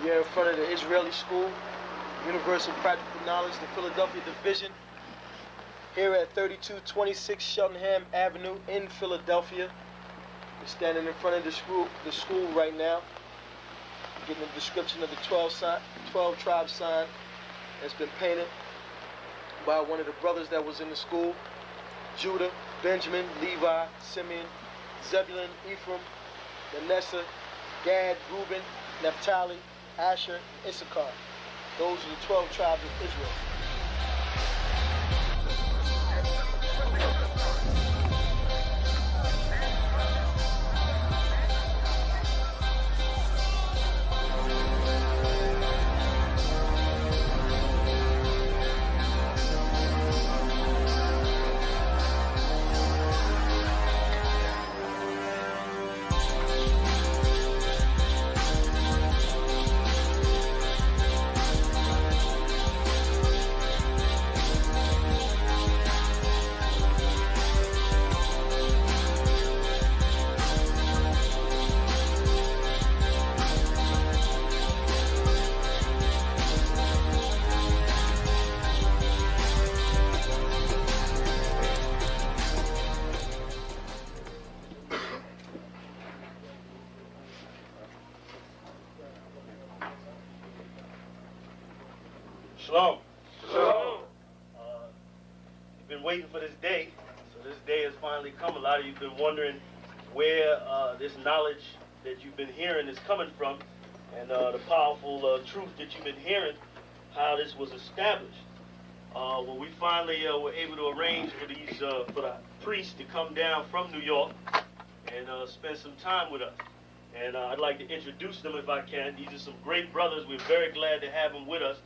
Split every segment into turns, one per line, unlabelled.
We are in front of the Israeli School, Universal Practical Knowledge, the Philadelphia Division, here at 3226 Cheltenham Avenue in Philadelphia. We're standing in front of the school right now, getting a description of the 12 tribe sign that's been painted by one of the brothers that was in the school: Judah, Benjamin, Levi, Simeon, Zebulun, Ephraim, Manasseh, Gad, Reuben, Naphtali, Asher, Issachar. Those are the 12 tribes of Israel.
Shalom. Shalom. You've been waiting for this day, so this day has finally come. A lot of you have been wondering where this knowledge that you've been hearing is coming from, and the powerful truth that you've been hearing, how this was established. Well, we finally were able to arrange for the priests to come down from New York and spend some time with us. And I'd like to introduce them if I can. These are some great brothers. We're very glad to have them with us.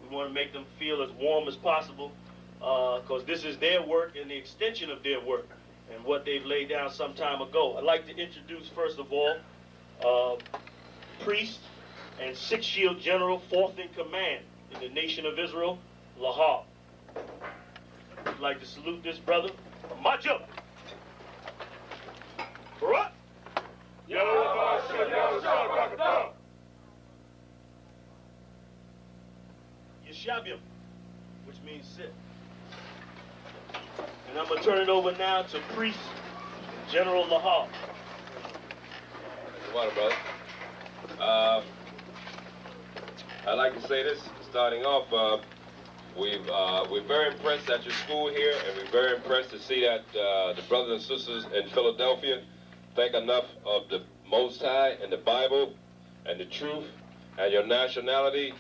We want to make them feel as warm as possible, because this is their work and the extension of their work and what they've laid down some time ago. I'd like to introduce, first of all, priest and Sixth Shield General, 4th in command in the nation of Israel, Lahar. I'd like to salute this brother. Majo. Barak. Yeshabim, which means sit. And I'm going to turn it over now to Priest General Lahar.
Water, brother. I'd like to say this, starting off, we're very impressed at your school here, and we're very impressed to see that the brothers and sisters in Philadelphia think enough of the Most High and the Bible and the truth and your nationality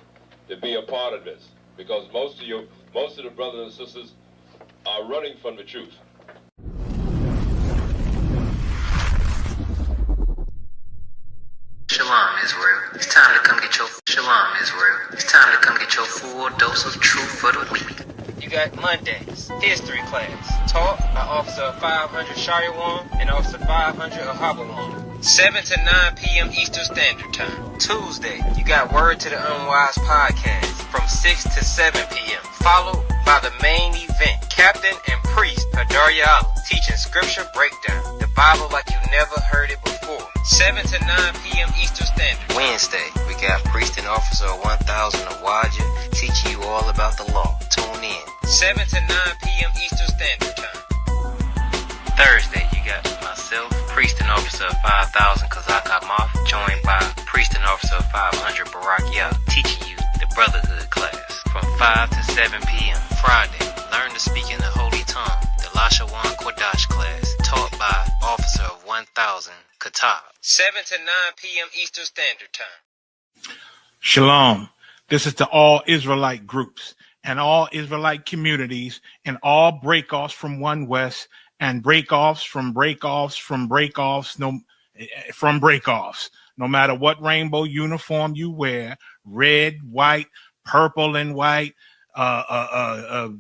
to be a part of this, because most of the brothers and sisters are running from the truth.
Shalom, Israel. It's time to come get your Shalom, Israel. It's time to come get your full dose of truth for the week. You got Mondays, history class, taught by Officer 500 Shariwan and Officer 500 Ahabawan. 7 to 9 p.m. Eastern Standard Time. Tuesday, you got Word to the Unwise podcast from 6 to 7 p.m. Followed by the main event, Captain and Priest Padarya teaching scripture breakdown, the Bible like you never heard it before. 7 to 9 p.m. Eastern Standard. Wednesday, we got Priest and Officer 1000 Awaja teaching you all about the law. Tune in. 7 to 9 p.m. Eastern Standard Time. Thursday, you got myself, Priest and Officer 5000 Kazak Moth, joined by Priest and Officer 500 Barak Yah, teaching you the Brotherhood class from 5 to 7 p.m. Friday, learn to speak in the Holy Tongue, the Lashawan Qadash class, taught by Officer 1000 Katab. 7 to 9 p.m. Eastern Standard Time.
Shalom. This is to all Israelite groups and all Israelite communities and all breakoffs from One West and breakoffs from breakoffs from breakoffs from breakoffs. No matter what rainbow uniform you wear, red, white, purple and white, all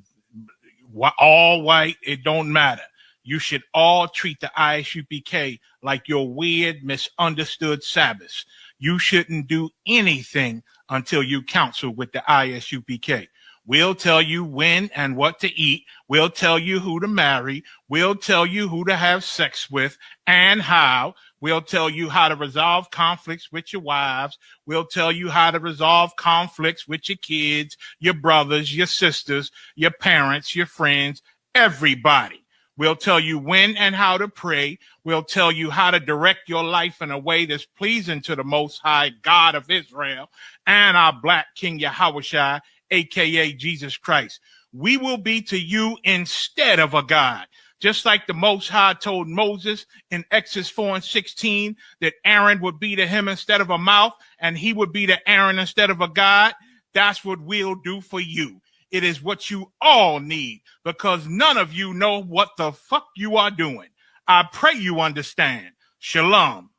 white, it don't matter. You should all treat the ISUPK like your weird, misunderstood Sabbaths. You shouldn't do anything until you counsel with the ISUPK. We'll tell you when and what to eat. We'll tell you who to marry. We'll tell you who to have sex with and how. We'll tell you how to resolve conflicts with your wives. We'll tell you how to resolve conflicts with your kids, your brothers, your sisters, your parents, your friends, everybody. We'll tell you when and how to pray. We'll tell you how to direct your life in a way that's pleasing to the Most High God of Israel and our Black King Yahushua, a.k.a. Jesus Christ. We will be to you instead of a God. Just like the Most High told Moses in Exodus 4:16 that Aaron would be to him instead of a mouth and he would be to Aaron instead of a God, that's what we'll do for you. It is what you all need because none of you know what the fuck you are doing. I pray you understand. Shalom.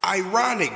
Ironic.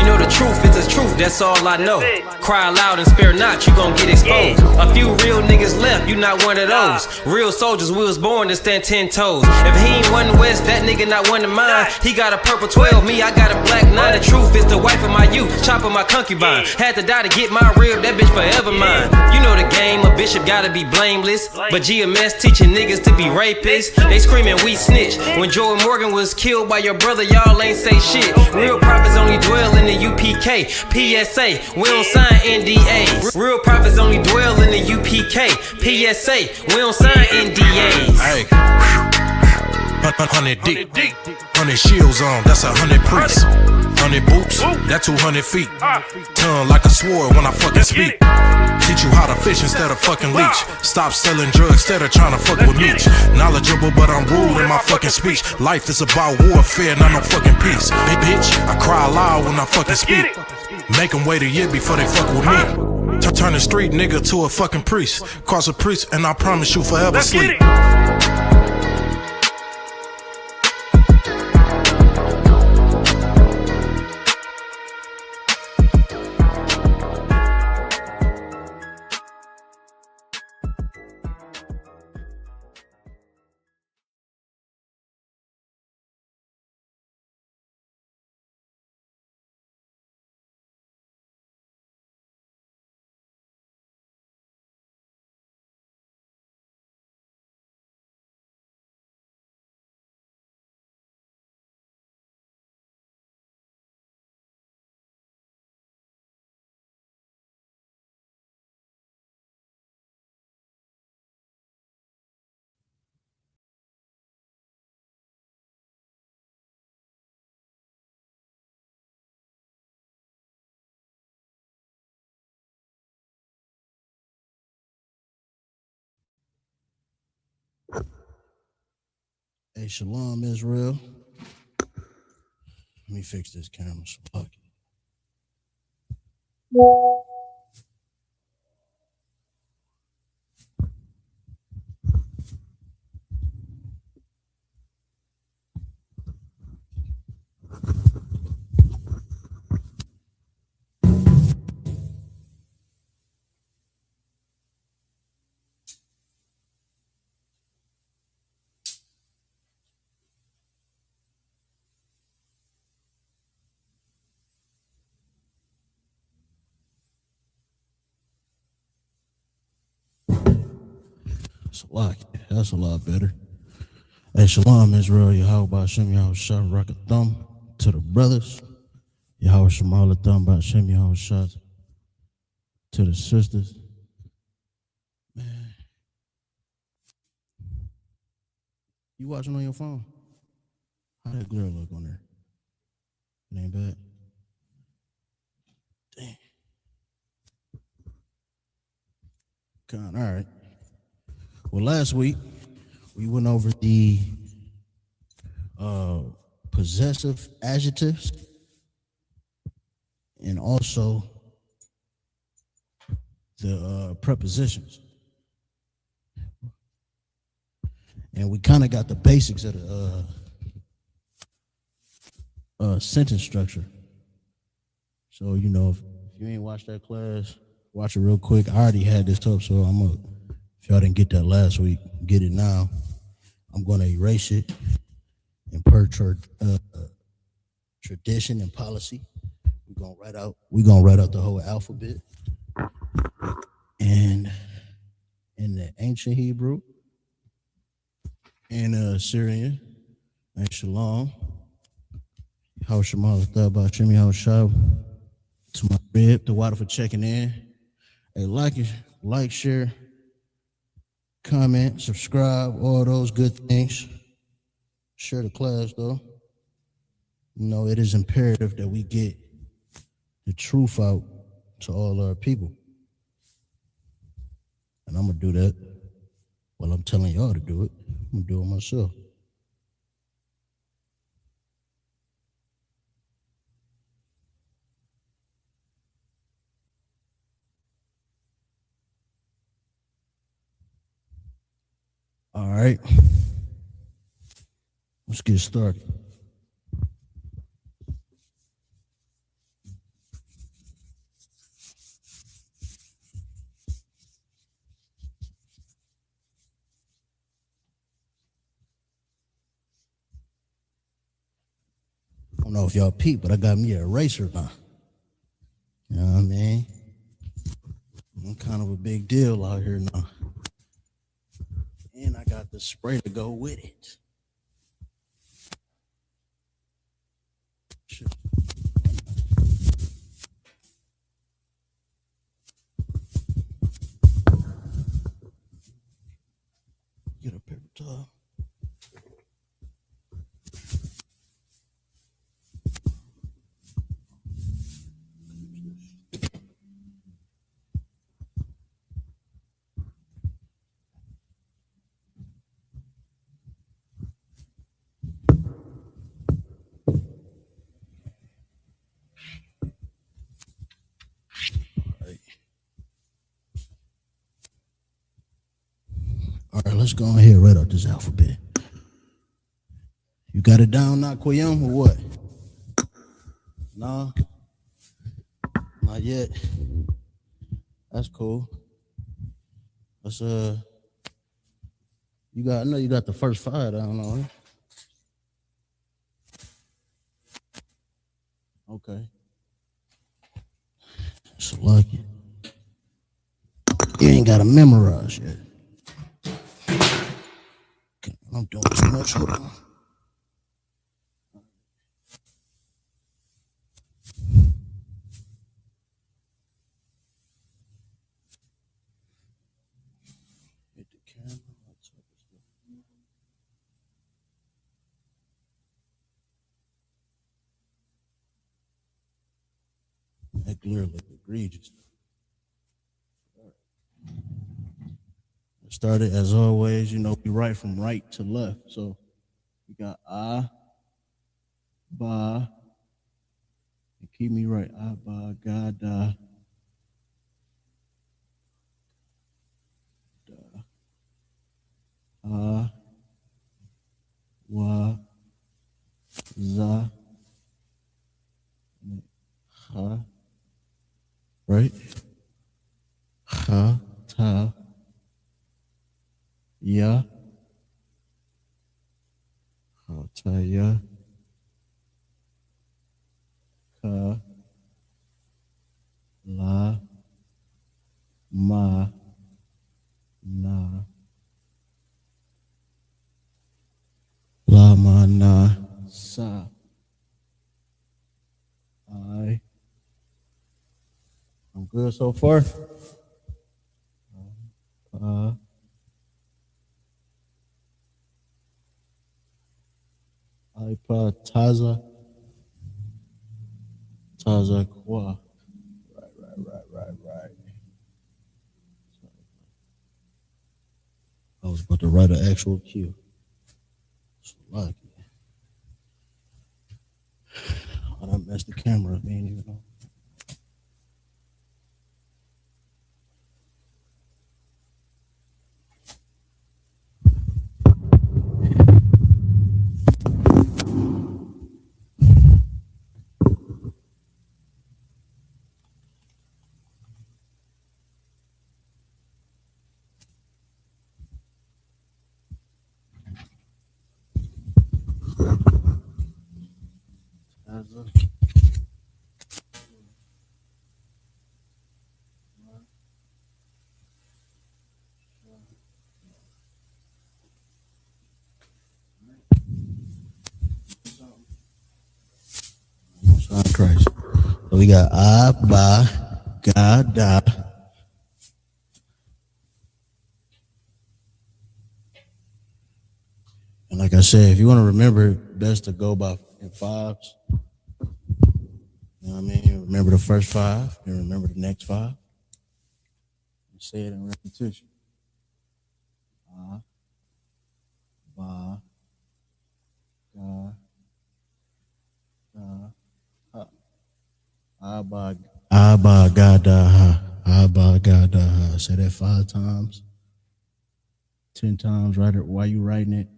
You know the truth is the truth, that's all I know. Cry loud and spare not, you gon' get exposed. A few real niggas left, you not one of those. Real soldiers, we was born to stand 10 toes. If he ain't one West, that nigga not one of mine. He got a purple 12, me, I got a black 9. The truth is the wife of my youth, chopper my concubine. Had to die to get my rib, that bitch forever mine. You know the game, a bishop gotta be blameless. But GMS teaching niggas to be rapists. They screaming we snitch. When Joel Morgan was killed by your brother, y'all ain't say shit. Real prophets only dwell in the UPK, PSA, we don't sign NDAs. Real prophets only dwell in the UPK, PSA, we don't sign NDAs.
Hey, 100 deep, 100 shields on, that's 100 priests. 100 boots, that 200 feet. Tongue like a sword when I fucking speak. Teach you how to fish instead of fucking leech. Stop selling drugs instead of trying to fuck with me. Knowledgeable, but I'm rude in my fucking speech. Life is about warfare, not no fucking peace. Hey bitch, I cry loud when I fucking speak. Make them wait a year before they fuck with me. Turn a street nigga to a fucking priest. Cross a priest and I promise you forever sleep.
Hey, Shalom, Israel. Let me fix this camera. Fuck it. That's a lot better. Hey, Shalom, Israel. Yahweh Ba'Shem, Yahweh Shah, Rakatham. To the brothers, Yahweh Shemal Atham, Ba'Shem, Yahweh Shah. To the sisters, man. You watching on your phone? How that glare look on there? It ain't bad. Damn. Con, all right. Well, last week we went over the possessive adjectives and also the prepositions. And we kind of got the basics of the sentence structure. So, you know, if you ain't watched that class, watch it real quick. I already had this up, so I'm going to, if y'all didn't get that last week, get it now. I'm going to erase it and per tradition and policy. We're going to write out the whole alphabet. And in the ancient Hebrew and Assyrian, and Shalom. How Shema about Shemi How Shab to my rib, the water for checking in. Hey, like, share, comment, subscribe, all those good things. Share the class though. You know, it is imperative that we get the truth out to all our people. And I'm gonna do that. Well, I'm telling y'all to do it. I'm gonna do it myself. All right. Let's get started. I don't know if y'all peep, but I got me an eraser now. You know what I mean? I'm kind of a big deal out here now. And I got the spray to go with it. Shit. Get a paper towel. All right, let's go ahead and write out this alphabet. You got it down now, Quayam, or what? No? Not yet. That's cool. Let's I know you got the first 5 down on it. Okay. It's lucky. You ain't got to memorize yet. Okay, I'm doing too much. Hold on. Hit the camera. That glare look egregious. Started as always, you know, we write from right to left. So we got ba, and keep me right. Ba, ga, da, wa, za, ha, right? Ha, ta, ya, ha, ta, ya, ka, la, ma, na, la, ma, na, sa, I. I'm good so far. iPod Taza Qua. Right. I was about to write an actual cue. So lucky. I done messed the camera up, man, you know. Most High Christ. So we got Abba, Gada. And like I said, if you want to remember, best to go by in fives. You know what I mean? Remember the first five, and remember the next five. And say it in repetition. Ba, ga, da, ha. Abba, gada, ha. Abba, gada, ha. Say that 5 times, 10 times. Write it while you writing it.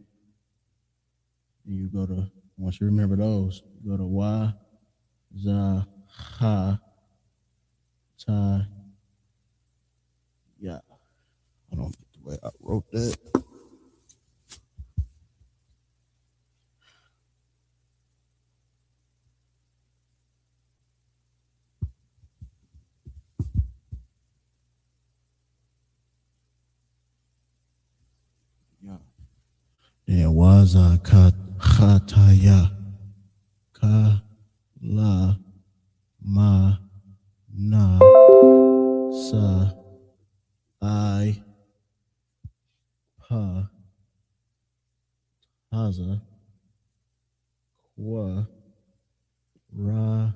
And you go to, once you remember those, you go to wa, za, ha, ta, ya. I don't think the way I wrote that. Yeah. Then waza khataya ka la ma na sa I pa haza kwa ra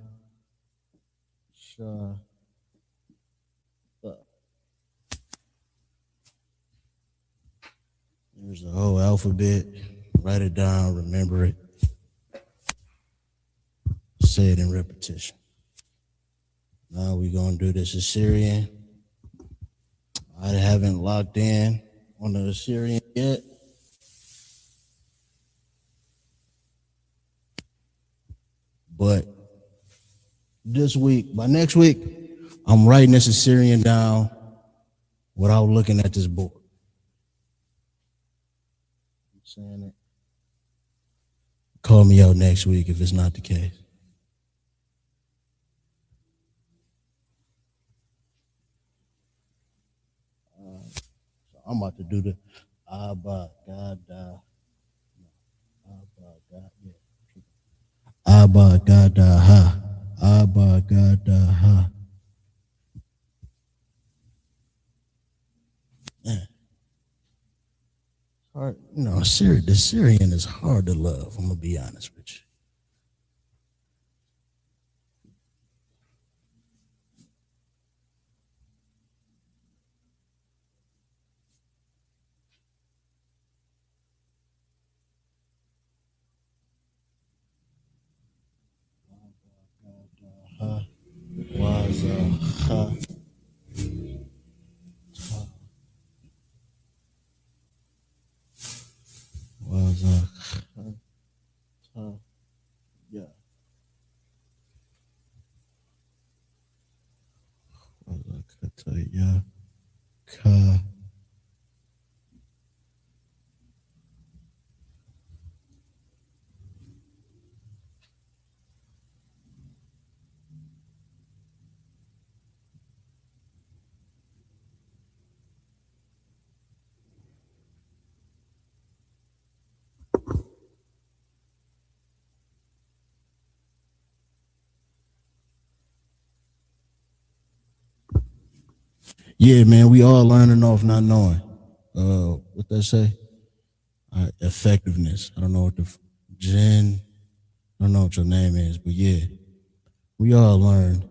sha tha. There's the whole alphabet. Write it down, remember it. Say it in repetition. Now we're gonna do this Assyrian. I haven't locked in on the Assyrian yet. But this week, by next week, I'm writing this Assyrian down without looking at this board. I'm saying it. Call me out next week if it's not the case. So I'm about to do the Abba, Gada, Abba, Gada, yeah. Abba, Gada, ha. Abba, Gada, ha. Man. Hard, you know, the Syrian is hard to love. I'm gonna be honest with you. Ha, was, ha, ta, was, ha, ta, yeah. Was, ta, yeah. Ka. Yeah, man, we all learning off not knowing. What they say? Effectiveness. I don't know what Jen. I don't know what your name is, but yeah, we all learned.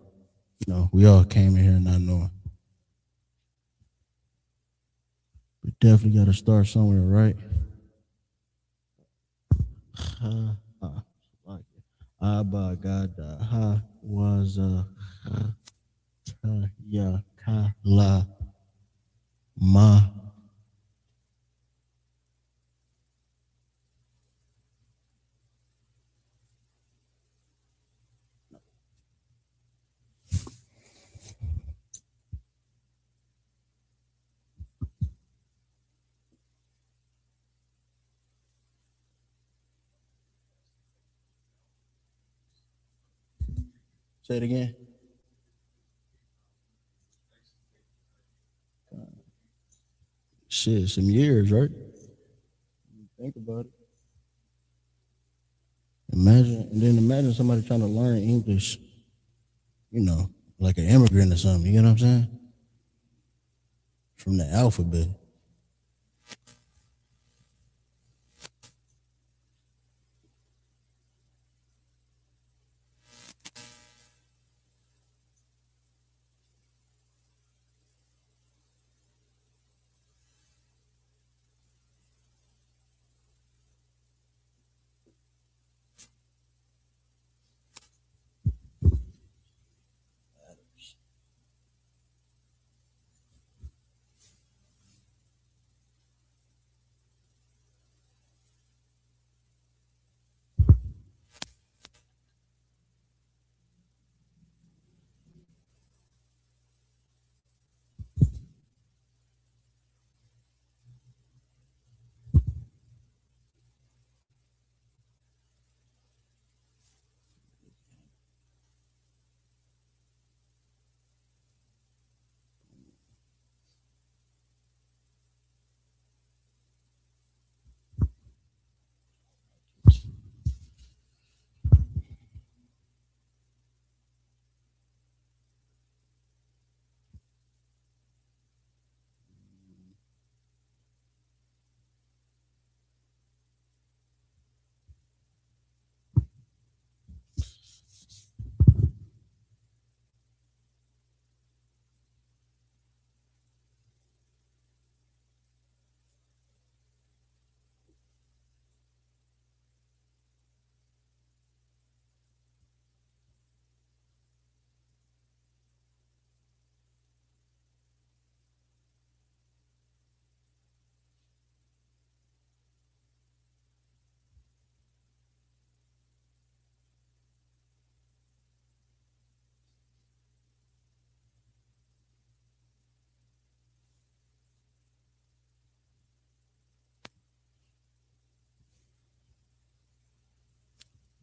You know, we all came in here not knowing. We definitely got to start somewhere, right? Like Abba Gada Ha was ya ka la ma. Say it again. Shit, some years, right? Think about it. Imagine somebody trying to learn English, like an immigrant or something. You know what I'm saying? From the alphabet.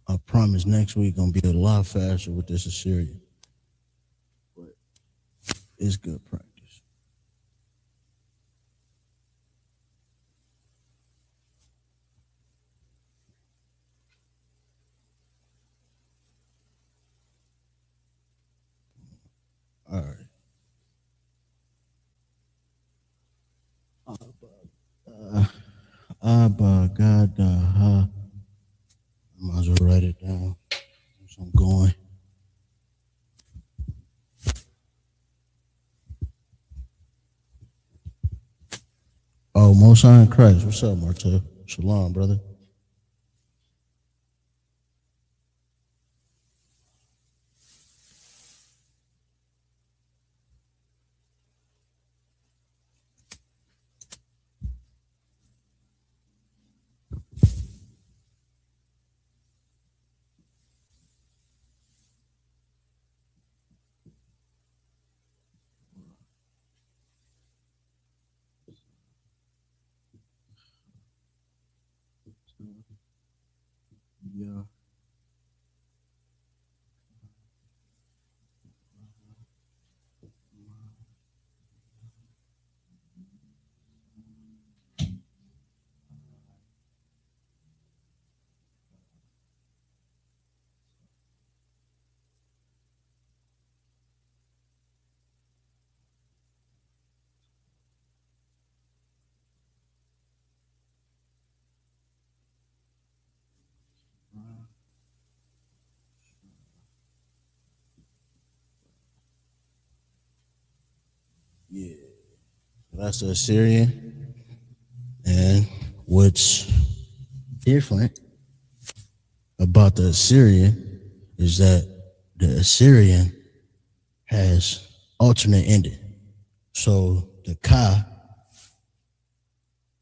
I promise next week gonna be a lot faster with this Assyrian. But it's good practice. All right. God, I might as well write it down. So I'm going. Oh, Most High in Christ. What's up, Martel? Shalom, brother. Yeah. Yeah. That's the Assyrian. And what's different about the Assyrian is that the Assyrian has alternate ending. So the Ka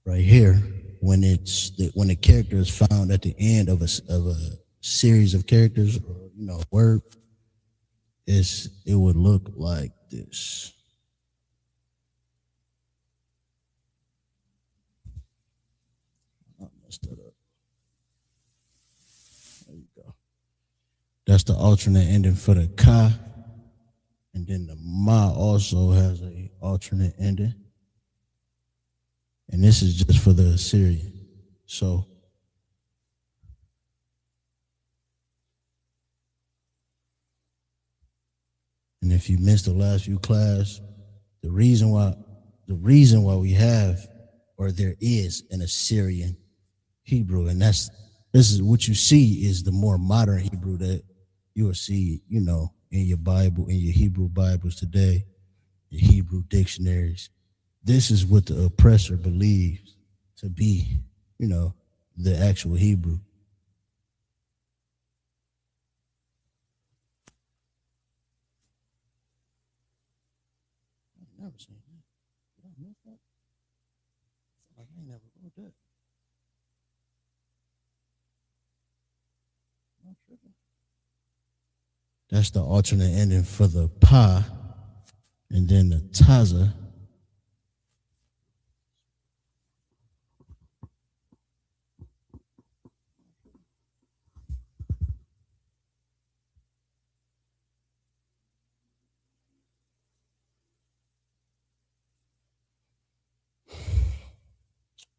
right here, when the character is found at the end of a series of characters or word, it would look like this. I messed that up. There you go. That's the alternate ending for the Ka. And then the Ma also has a alternate ending. And this is just for the Assyrian. So And if you missed the last few class, the reason why we have, or there is, an Assyrian Hebrew, and this is what you see is the more modern Hebrew that you will see, in your Bible, in your Hebrew Bibles today, your Hebrew dictionaries. This is what the oppressor believes to be, the actual Hebrew. I've never seen that. Did I miss that? I feel like I ain't never wrote that. I'm tripping. That's the alternate ending for the pa, and then the taza.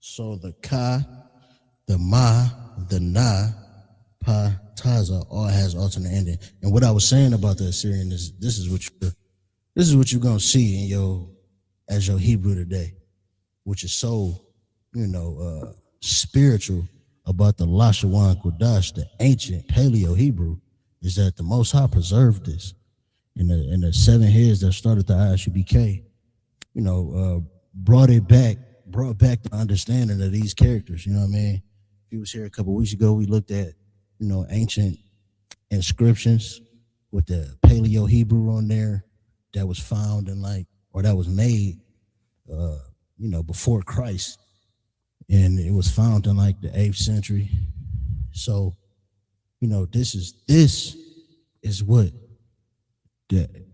So the ka, the ma, the na, pa, taza all has alternate ending. And what I was saying about the Assyrian is this is what you're gonna see in as your Hebrew today, which is so, spiritual about the Lashawan Qadash, the ancient Paleo Hebrew, is that the Most High preserved this. In the 7 years that started the ISUBK, brought back the understanding of these characters. You know what I mean? He was here a couple weeks ago. We looked at, ancient inscriptions with the Paleo Hebrew on there that was found or that was made, before Christ. And it was found in the 8th century. So, this is what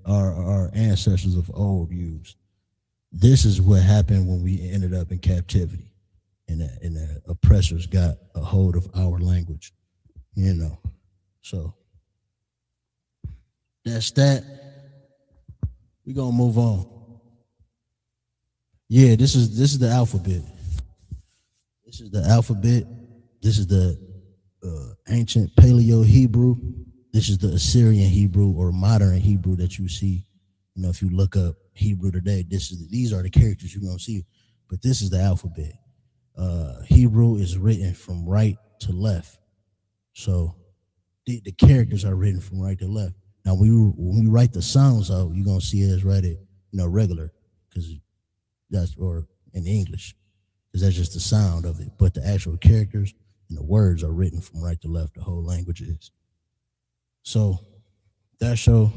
our ancestors of old used. This is what happened when we ended up in captivity, and the oppressors got a hold of our language. So that's that. We're gonna move on. Yeah, this is the alphabet. This is the alphabet. This is the ancient Paleo Hebrew. This is the Assyrian Hebrew or modern Hebrew that you see. If you look up Hebrew today, these are the characters you're gonna see. But this is the alphabet. Hebrew is written from right to left. So the characters are written from right to left. Now when we write the sounds out, you're gonna see it as regular, because or in English, because that's just the sound of it. But the actual characters and the words are written from right to left. The whole language is. So that's your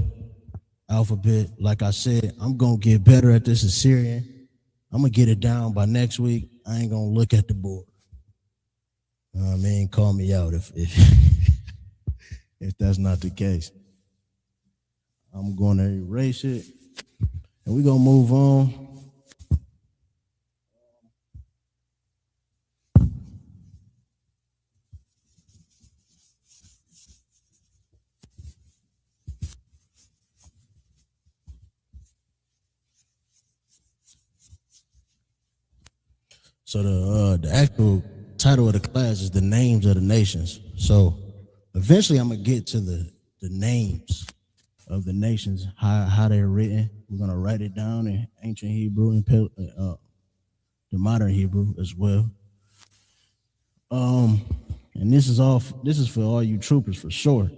alphabet. Like I said, I'm gonna get better at this Assyrian. I'm gonna get it down by next week. I ain't gonna look at the board. You know what I mean? Call me out if if that's not the case. I'm gonna erase it, and we're gonna move on. So the actual title of the class is the names of the nations. So eventually I'm gonna get to the names of the nations, how they're written. We're gonna write it down in ancient Hebrew and the modern Hebrew as well. And this is for all you troopers for sure.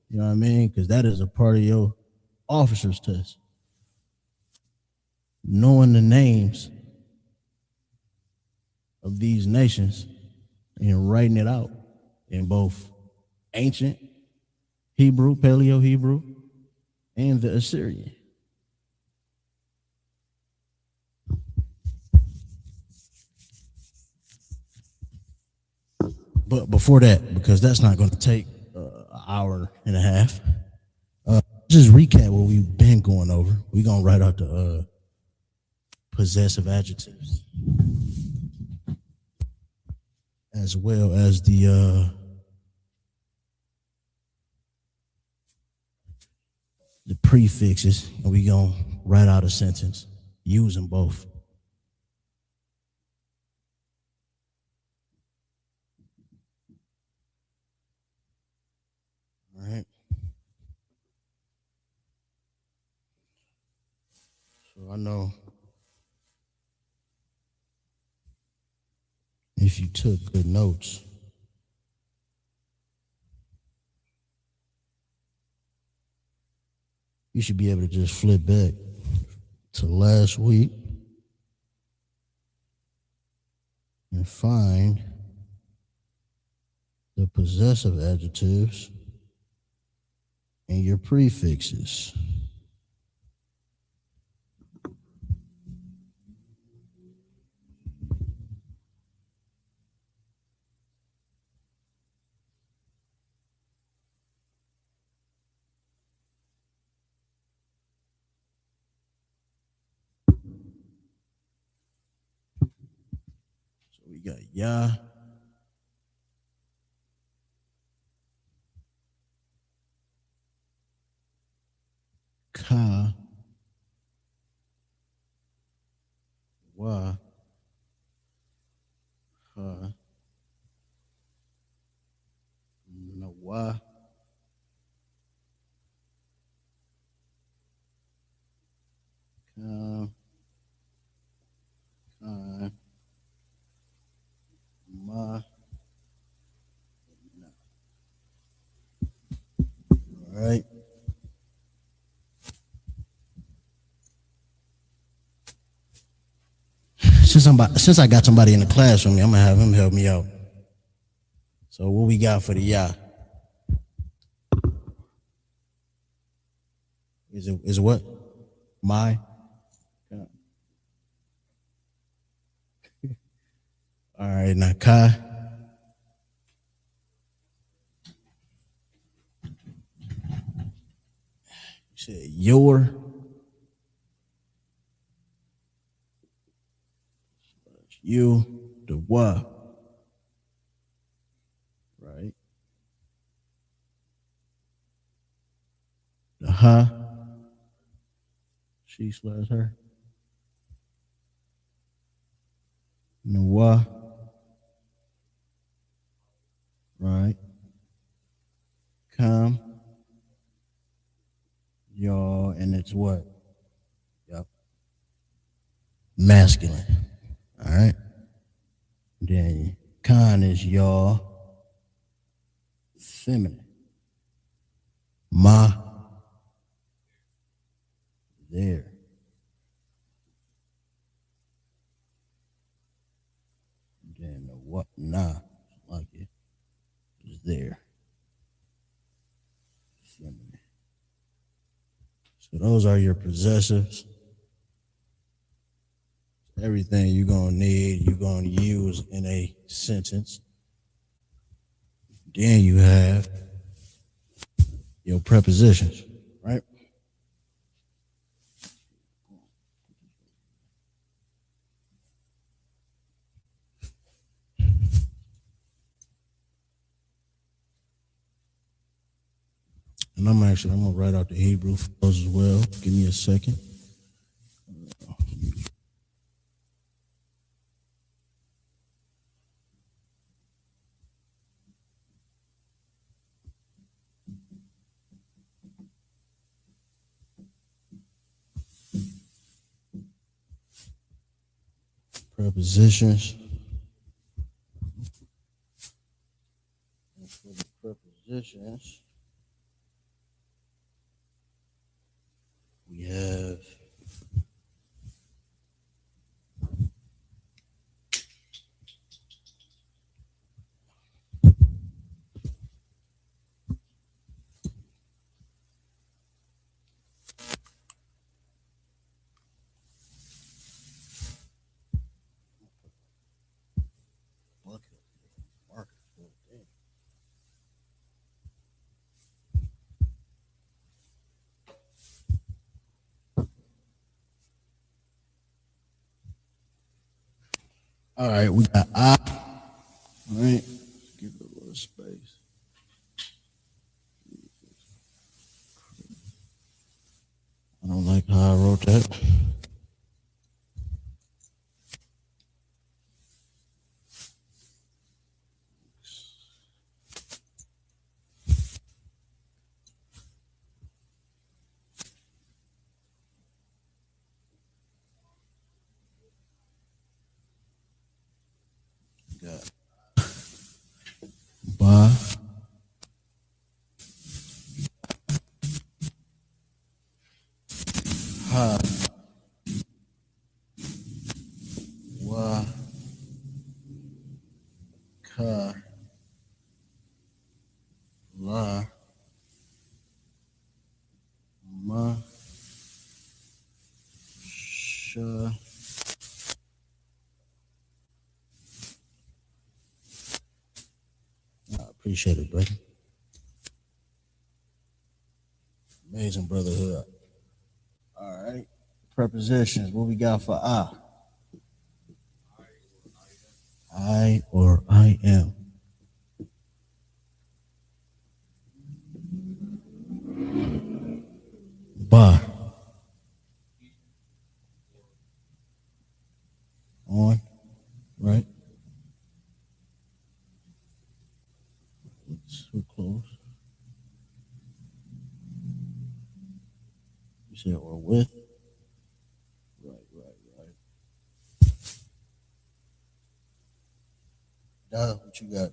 You know what I mean? Because that is a part of your officer's test. Knowing the names of these nations and writing it out in both ancient Hebrew, Paleo Hebrew, and the Assyrian. But before that, because that's not going to take an hour and a half, just recap what we've been going over. We're going to write out the possessive adjectives, as well as the prefixes, and we're going to write out a sentence using both. All right. I know if you took good notes, you should be able to just flip back to last week and find the possessive adjectives and your prefixes. So we got ya, ka, wa, ha, nawa, ka, kan, ma. All right. Since I got somebody in the class with me, I'm gonna have him help me out. So what we got for the ya? Is it what? My? All right, now ka. You said your. You, the wa. Right. The ha. She/her. And the wa. Right. Come. Y'all, and it's what? Yep. Masculine. All right. Then con is y'all. Feminine. Ma. There. Then the what? Nah. Like it. Is there. Feminine. So those are your possessives. Everything you're gonna need, you're gonna use in a sentence. Then you have your prepositions, right? And I'm gonna write out the Hebrew for those as well. Give me a second. Prepositions. And for the prepositions, we have all right, we got I. All right, give it a little space. I don't like how I wrote that. Ha. Wa. Ka. La. Ma. Sha. I appreciate it, brother. Amazing brotherhood. All right. Prepositions. What we got for I or I am. Ba. On. Right. We're close. You said or with. Right. Now, what you got?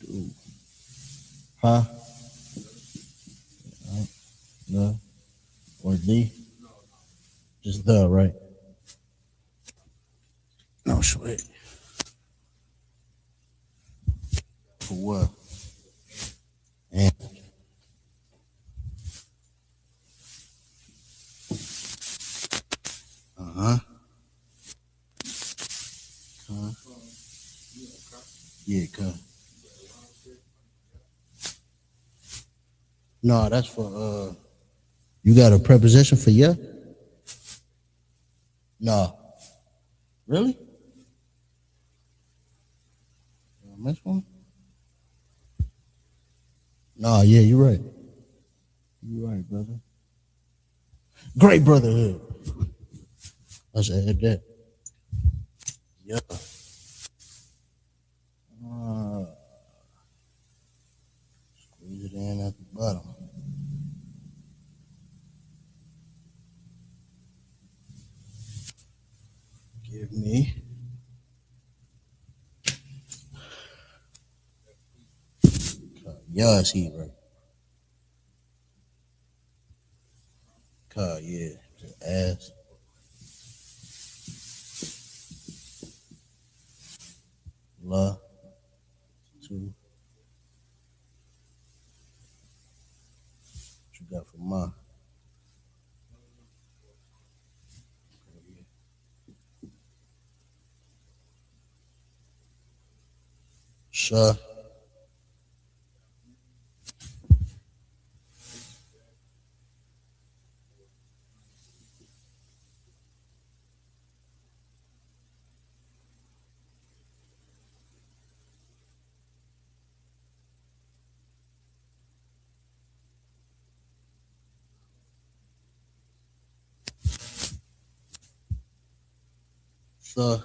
Do. Ha. Right. The. Or the. Just the, right? No, sweet. For what? And. Uh-huh. Yeah, No, that's for you got a preposition for yeah? No. Really? Did I miss one? No, yeah, you're right. You're right, brother. Great brotherhood. Let's add that. Yeah. Squeeze it in at the bottom. Give me. Yeah, it's he, right? Yeah. Ass. La. Two. What you got for ma? Sha. Sa.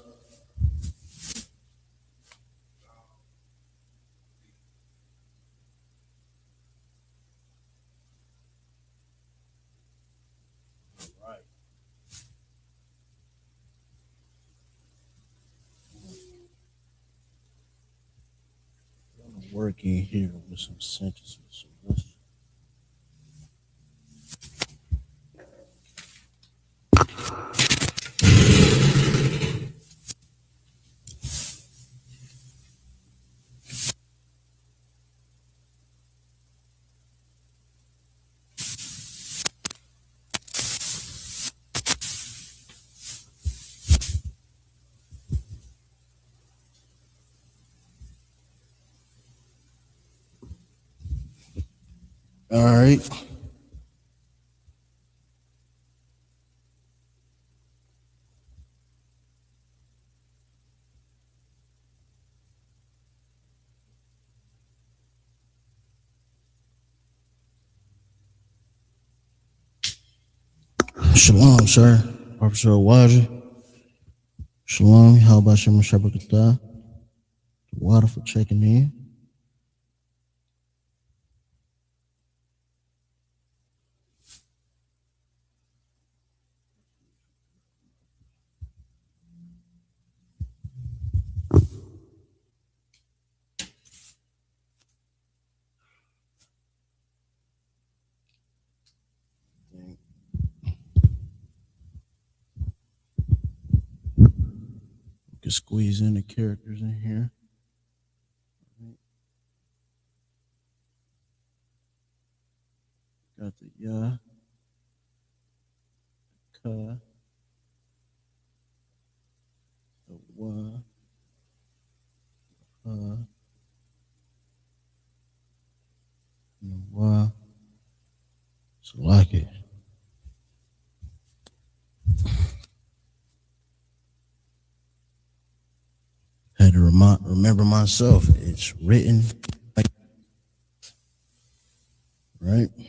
Right. I'm gonna work in here with some sentences. So let's all right. Shalom, sir. Officer Waja. Shalom. How about you, Mashabakata? Water for checking in. can squeeze in the characters in here. Got the ya, ka, the wa, and the wa. So like it. Had to remember myself. It's written like, right? You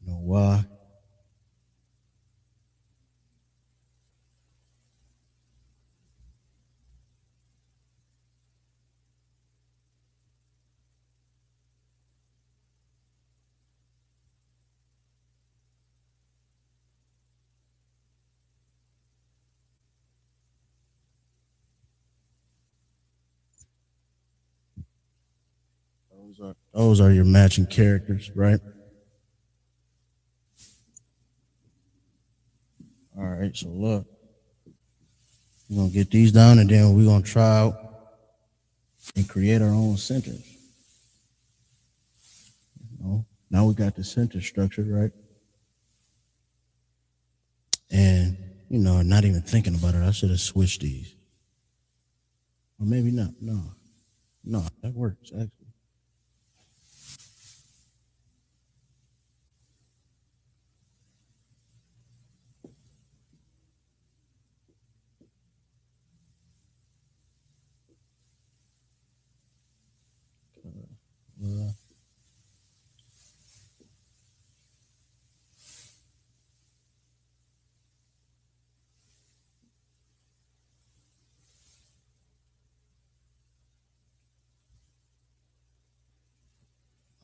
know why? Those are your matching characters, right? All right, so look, we're gonna get these down and then we're gonna try out and create our own sentence. You know, now we got the sentence structure, right? And you know, not even thinking about it, I should have switched these. Or maybe not. No, that works actually.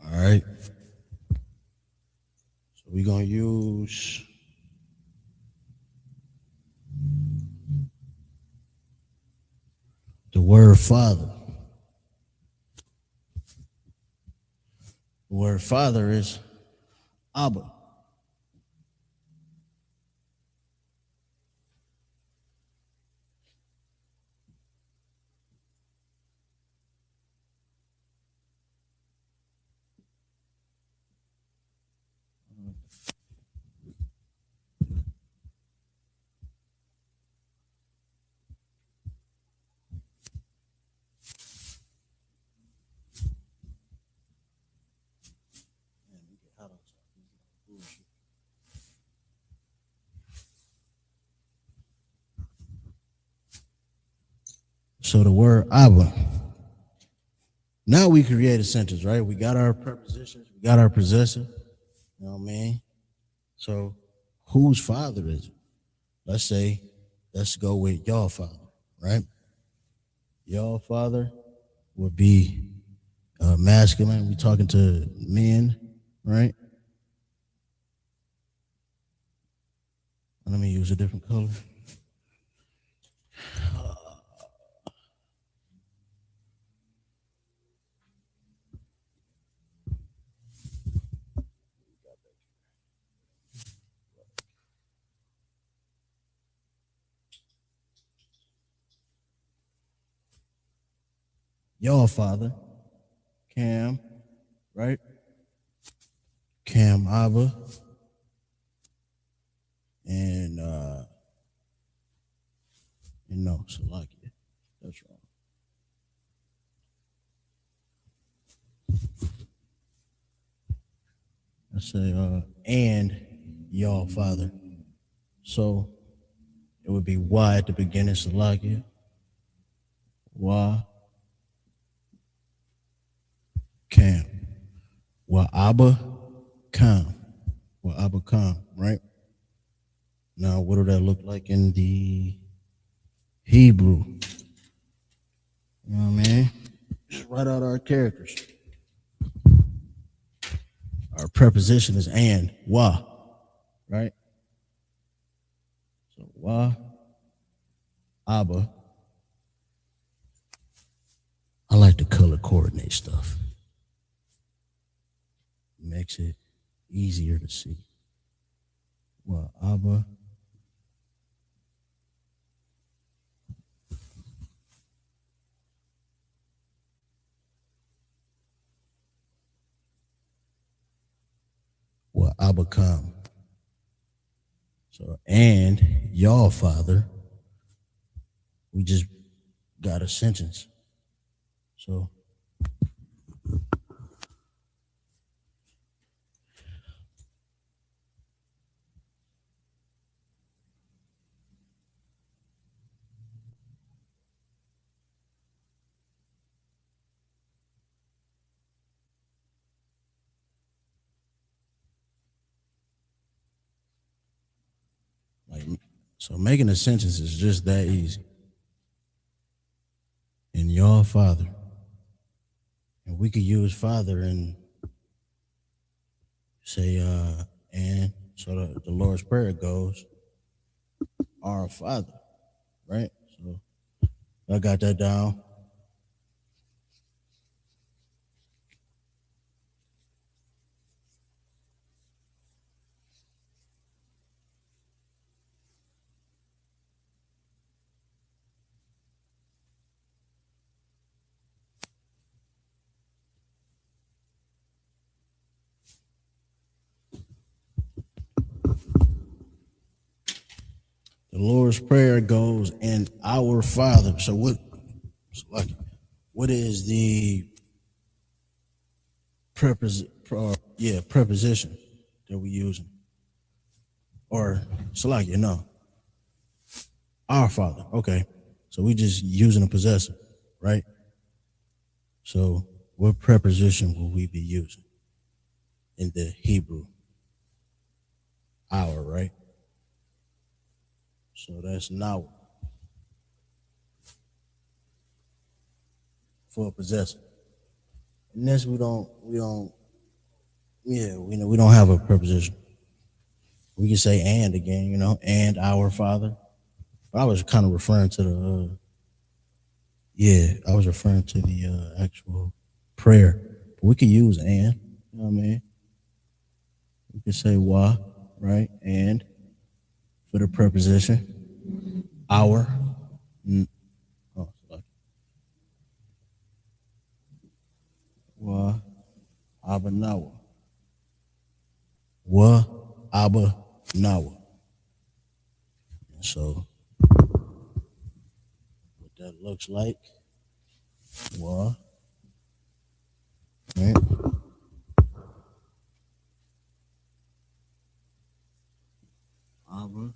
All right. So we're gonna use the word father. The word father is Abba. So the word Abba. Now we create a sentence, right? We got our prepositions, we got our possessor. You know what I mean? So whose father is it? Let's go with your father, right? Your father would be masculine. We talking to men, right? Let me use a different color. Your father, Cam, right? Cam Abba. And no, Salakia. That's wrong. I say and your father. So it would be Y at the beginning, Salakia. Y. Cam. Wa Abba Cam. Wa Abba Cam, right? Now, what do that look like in the Hebrew? You know what I mean? Just write out our characters. Our preposition is and, wa, right? So wa, Abba. I like to color coordinate stuff. Makes it easier to see. Wa, Abba. Abba come. So, and y'all father, we just got a sentence. So, like, so making a sentence is just that easy. And y'all father. And we could use father and say, and so the Lord's Prayer goes, our Father, right? So I got that down. The Lord's Prayer goes, and our Father. So what is the preposition that we using? Or Salakia, no. Our Father. Okay. So we just using a possessor, right? So what preposition will we be using in the Hebrew? Our, right? So that's now for a possessor. And this we don't have a preposition. We can say and again, and our Father. But I was kind of referring to the actual prayer. But we could use and, you know what I mean? We could say wa, right? And for the preposition. Our. Wa, Abba, Nawa. Wa, Abba, Nawa. So what that looks like, wa, right? Abba.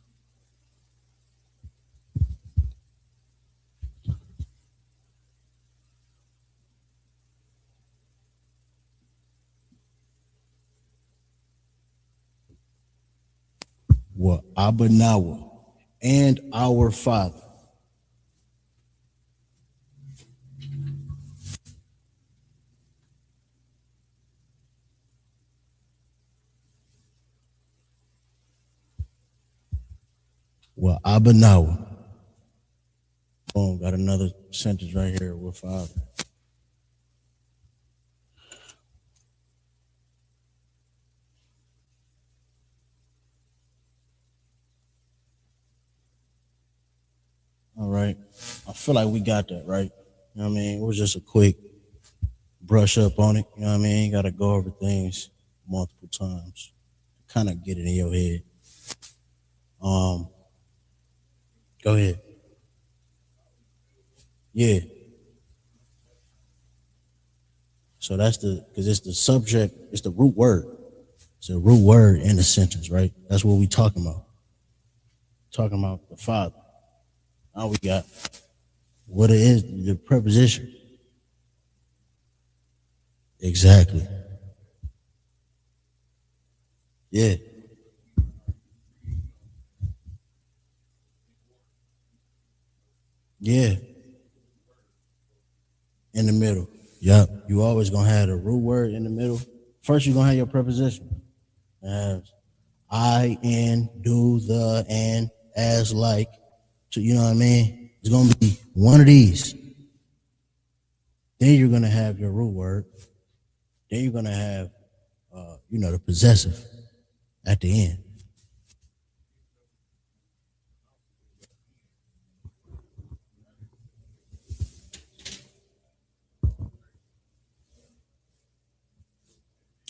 Wa, Abba, Nawa. And our Father. Well, Abba Nawa. Boom, got another sentence right here with Father. All right. I feel like we got that, right? You know what I mean? It was just a quick brush up on it. You know what I mean? You got to go over things multiple times. Kind of get it in your head. Go ahead. Yeah. So because it's the subject, it's the root word. It's a root word in the sentence, right? That's what we talking about. Talking about the Father. Now we got what it is, the preposition. Exactly. Yeah. Yeah. In the middle. Yep. You always gonna have the root word in the middle. First, you're gonna have your preposition. I, in, do, the, and, as, like. So you know what I mean? It's gonna be one of these. Then you're gonna have your root word. Then you're gonna have the possessive at the end.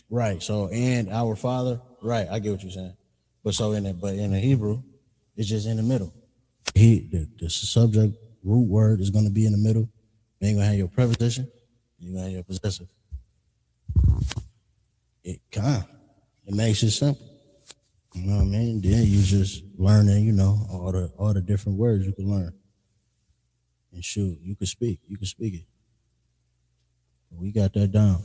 Right. So and our Father. Right. I get what you're saying. But so in it, but in the Hebrew, it's just in the middle. The subject root word is going to be in the middle. You ain't gonna have your preposition. You're gonna have your possessive. It makes it simple. You know what I mean? Then you just learning, all the different words you can learn. And shoot, you can speak. You can speak it. We got that down.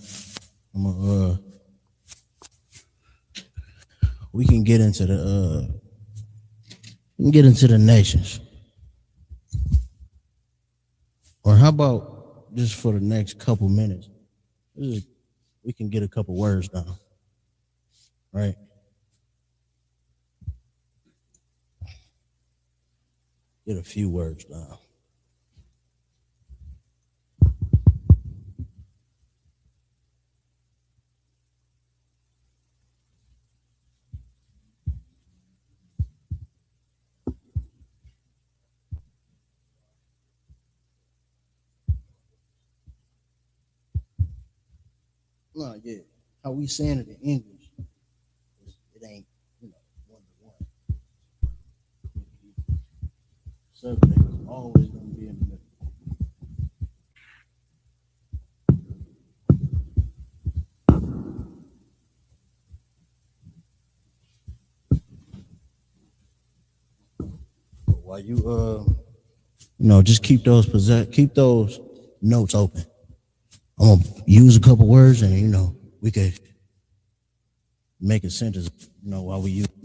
We can get into the nations. Or how about just for the next couple minutes, we can get a couple words down. Right? Get a few words down. No, yeah. How we saying it in English, it ain't, one to one. Subject is always gonna be in the middle. But while you just keep those notes open. I'm gonna use a couple words and we could make a sentence, while we use them.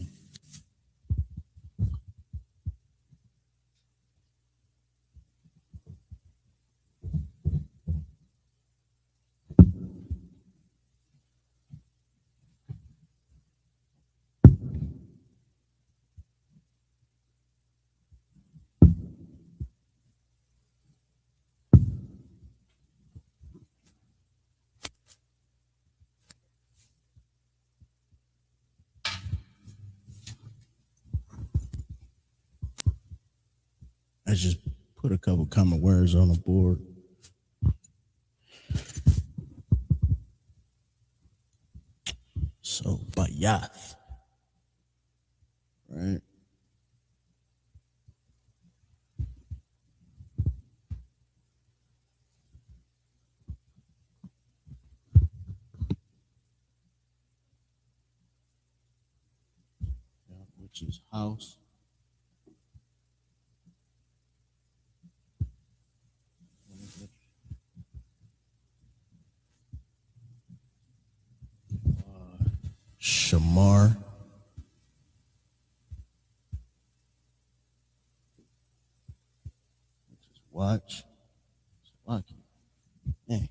Let's just put a couple common words on the board. So bayath. Right? Which is house. Shamar. Which is watch. Hey.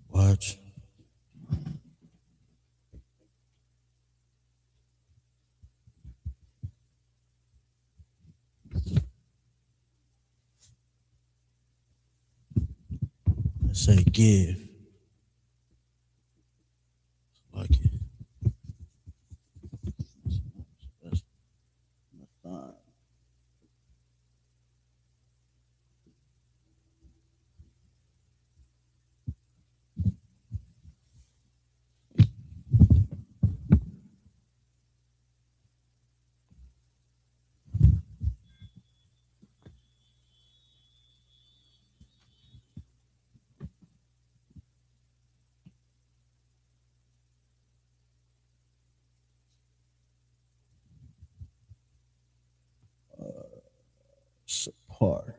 Watch. Let's say give. Like it. That's fine. Support.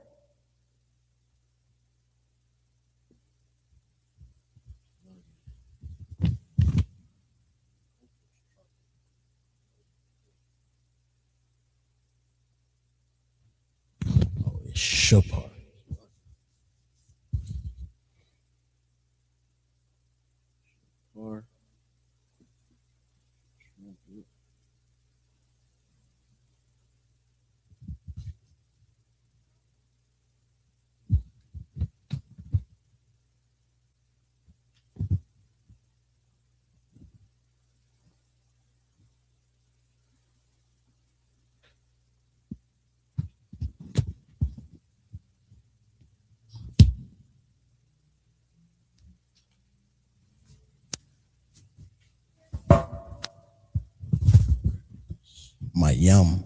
Oh, it's support. Or yum.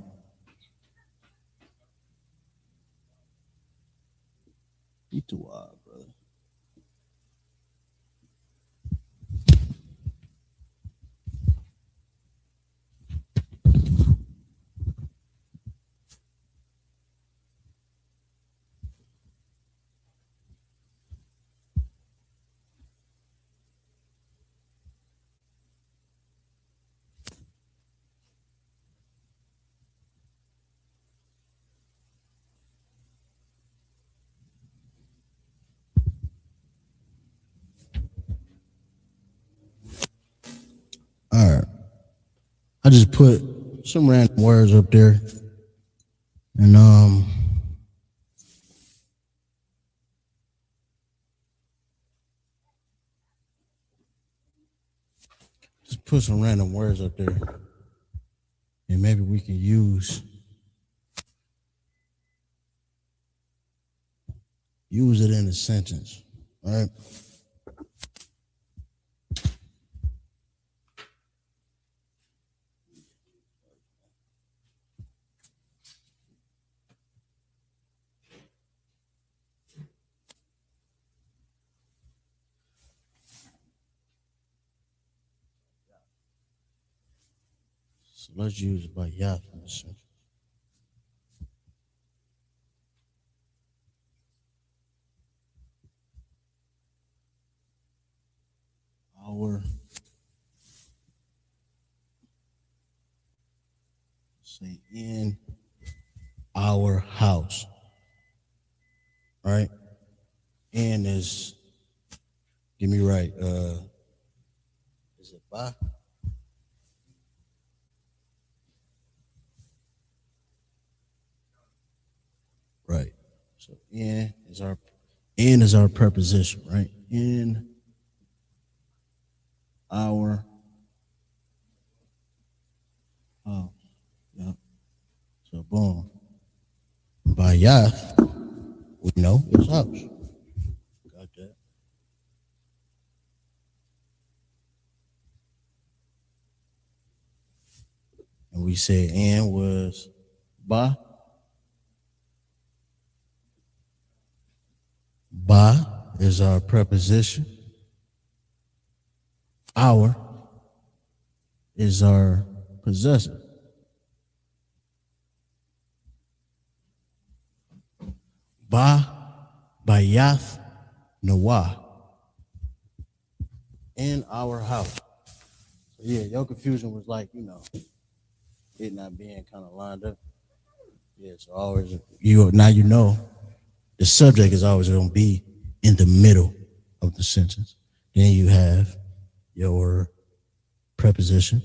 You too wild, brother. All right. I just put some random words up there. And just put some random words up there. And maybe we can use it in a sentence. All right. So let's use it by Yah in a sentence. Our say in our house. Right? In is get me right. Is it by? Right. So in is our preposition, right? In our house. Yeah. So boom. By Yah, we know it's house. Got that. And we said and was ba. Ba is our preposition. Our is our possessor. Bayath Nawah. In our house. So yeah, your confusion was like, it not being kind of lined up. Yeah, so always now you know the subject is always going to be in the middle of the sentence. Then you have your preposition,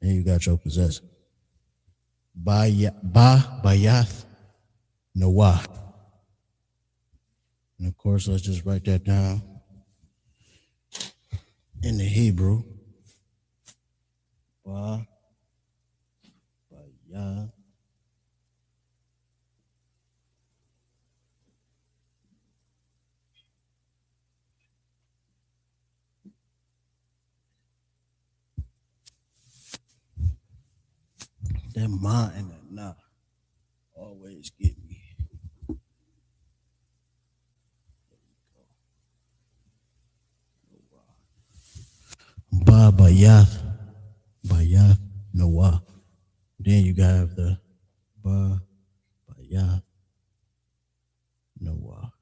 and you got your possessor. Bayath Nawah. And of course, let's just write that down in the Hebrew. Bayath. That ma and that nah always get me. Bayath Nawah. Then you got the Bayath Nawah.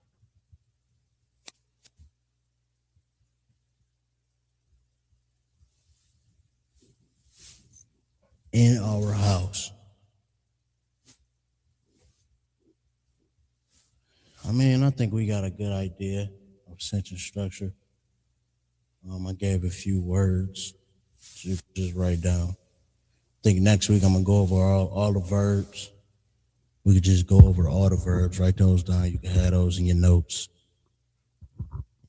In our house. I think we got a good idea of sentence structure. I gave a few words to just write down. I think next week I'm gonna go over all the verbs. We could just go over all the verbs, write those down. You can have those in your notes.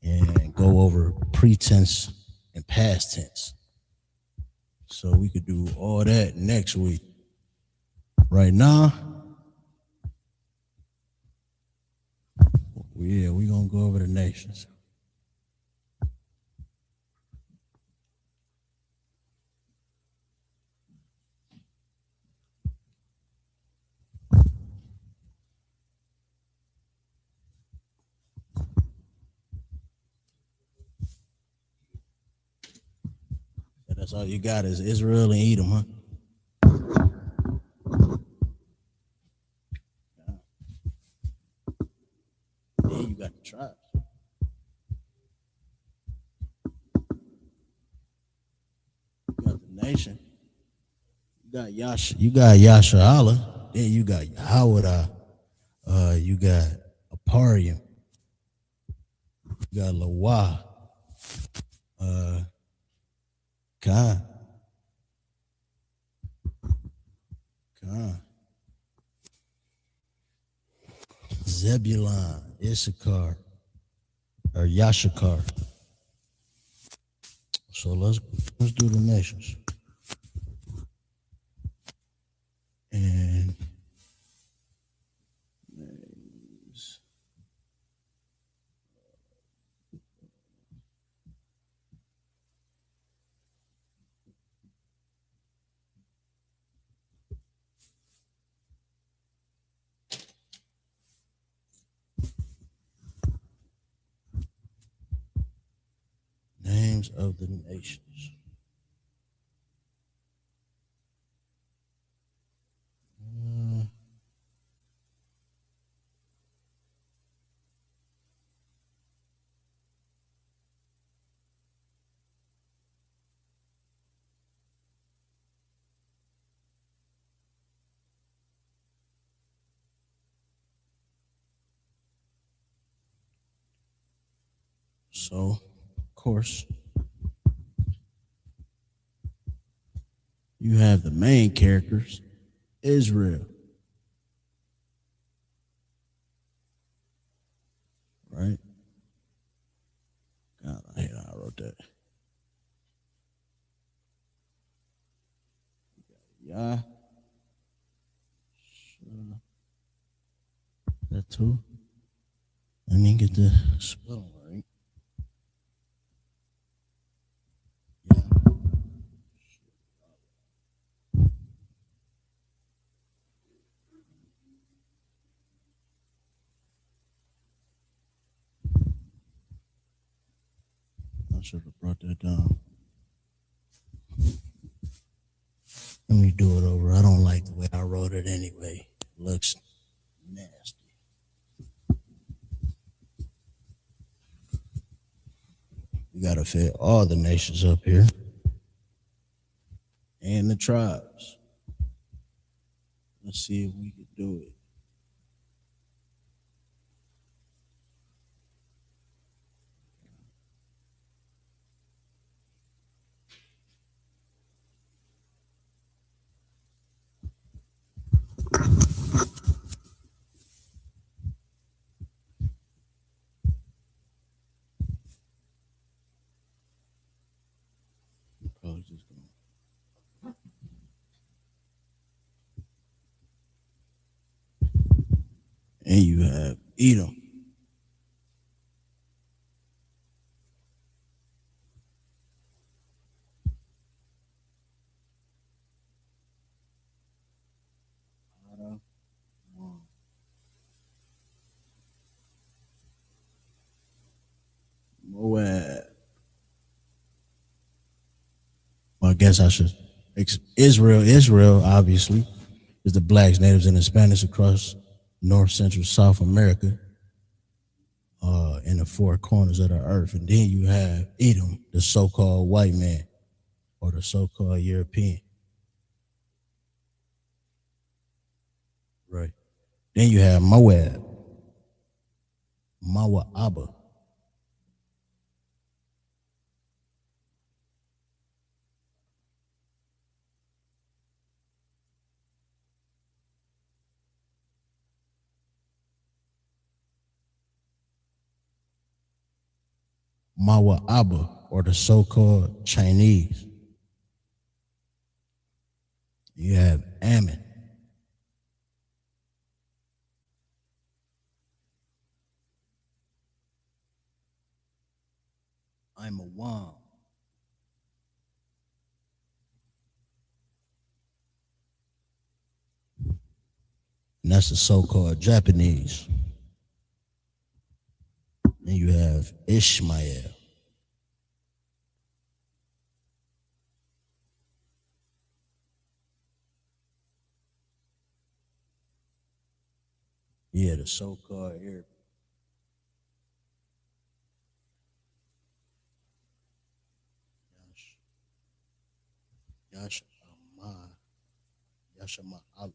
And go over pretense and past tense. So we could do all that next week. Right now, we're gonna go over the nations. That's all you got is Israel and Edom, huh? Then you got the tribes. You got the nation. You got Yasharala. Then you got Yahweh. You got Aparium. You got Lawa. Khan. Zebulon, Issachar, or Yashakar. So let's do the nations. And names of the nations. So, of course, you have the main characters, Israel, right? God, I hate how I wrote that. Yeah. That too. Let me get the spelling right. Yeah. I should have brought that down. Let me do it over. I don't like the way I wrote it anyway. It looks nasty. We got to fit all the nations up here and the tribes. Let's see if we can do it. Probably just gonna... And you have Edom. Moab. Well, I guess I should. Israel, obviously, is the blacks, natives, and Hispanics across North, Central, South America, in the four corners of the earth. And then you have Edom, the so-called white man, or the so-called European. Right. Then you have Moab, Mawa'aba. Mawa'aba, or the so-called Chinese. You have Ammon. I'm a Wam. And that's the so-called Japanese. Then you have Ishmael. Yeah, the so-called Arab. Yashama, Yashama Allah.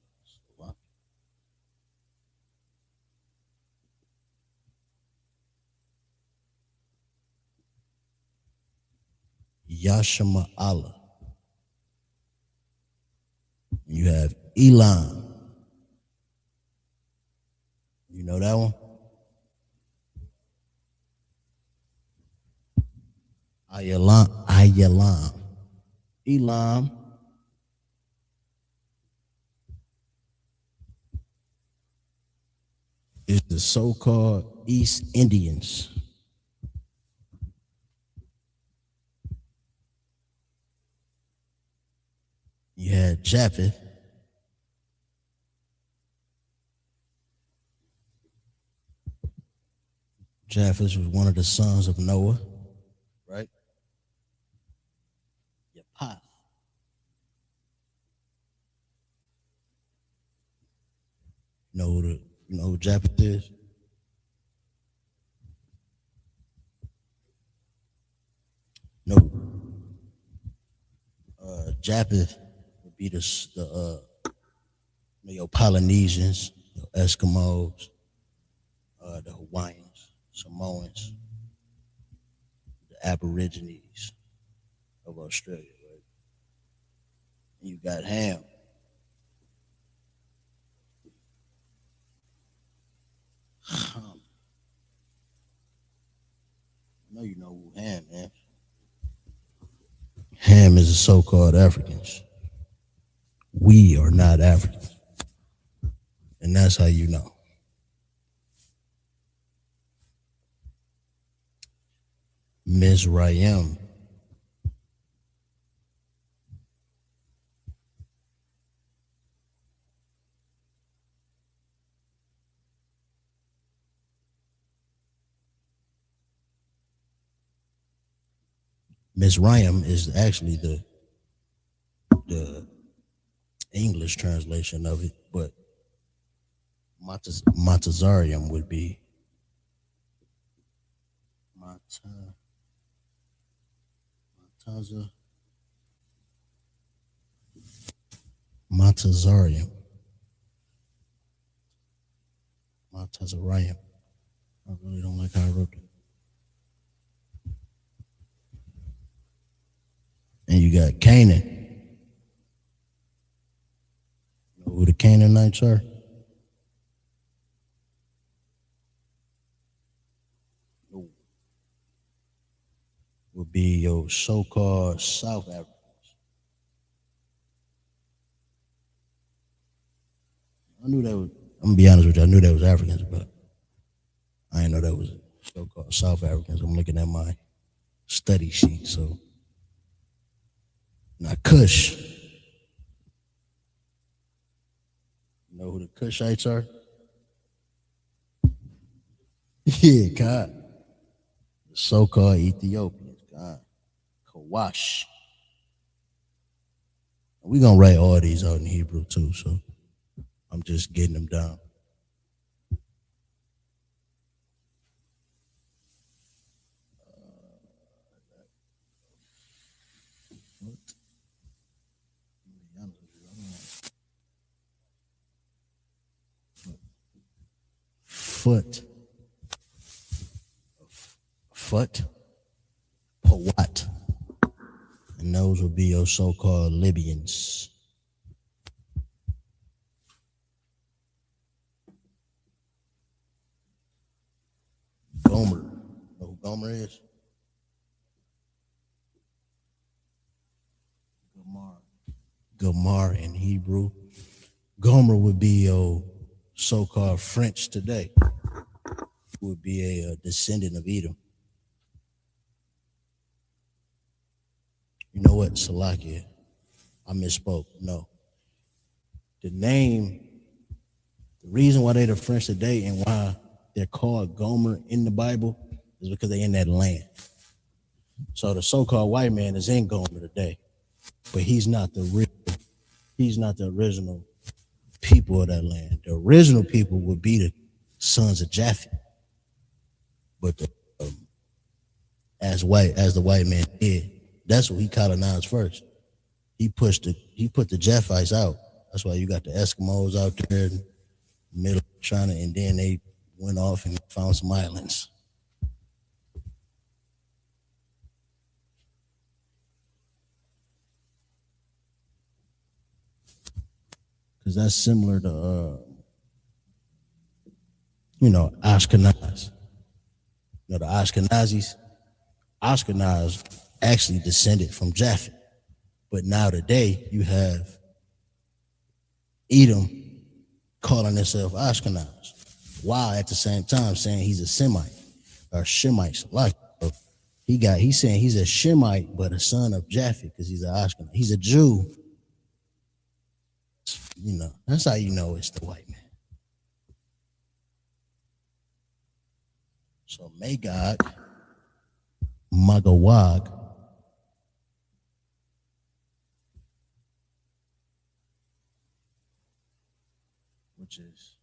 Yashama Allah. You have Elam. You know that one? Ayalam. Elam is the so-called East Indians. You had Japheth. Japheth was one of the sons of Noah, right? Yapath. You know who Japheth is? No. Japheth would be the your Polynesians, your Eskimos, the Hawaiians, Samoans, the Aborigines of Australia, right? And you got Ham. I know you know who Ham is. Ham is the so-called Africans. We are not Africans. And that's how you know. Mizraim. Mizraim is actually the English translation of it, but Matazarium would be Matazarium. Matazarium. I really don't like how I wrote it. And you got Canaan. You know who the Canaanites are? Would be your so-called South Africans. I knew that was, I'm gonna be honest with you, I knew that was Africans, but I didn't know that was so-called South Africans. I'm looking at my study sheet, so. Now Kush. You know who the Kushites are? Yeah, God. The so-called Ethiopians, God. Kawash. We're gonna write all these out in Hebrew too, so I'm just getting them down. Foot, Pawat, and those would be your so-called Libyans. Gomer, you know who Gomer is? Gomar in Hebrew. Gomer would be your so-called French today. Would be a descendant of Edom. You know what, Salakia? I misspoke. No. The reason why they're the French today and why they're called Gomer in the Bible is because they're in that land. So the so-called white man is in Gomer today, but he's not the original people of that land. The original people would be sons of Japhet. But as the white man did, that's what he colonized first. He put the Japhites out. That's why you got the Eskimos out there in the middle of China, and then they went off and found some islands. Because that's similar to, Ashkenaz. The Ashkenaz actually descended from Japhet. But now today, you have Edom calling himself Ashkenaz, while at the same time saying he's a Semite or Shemites. Like he's saying he's a Shemite, but a son of Japhet because he's an Ashkenaz. He's a Jew. That's how you know it's the white man. So Magog, Magawag, which is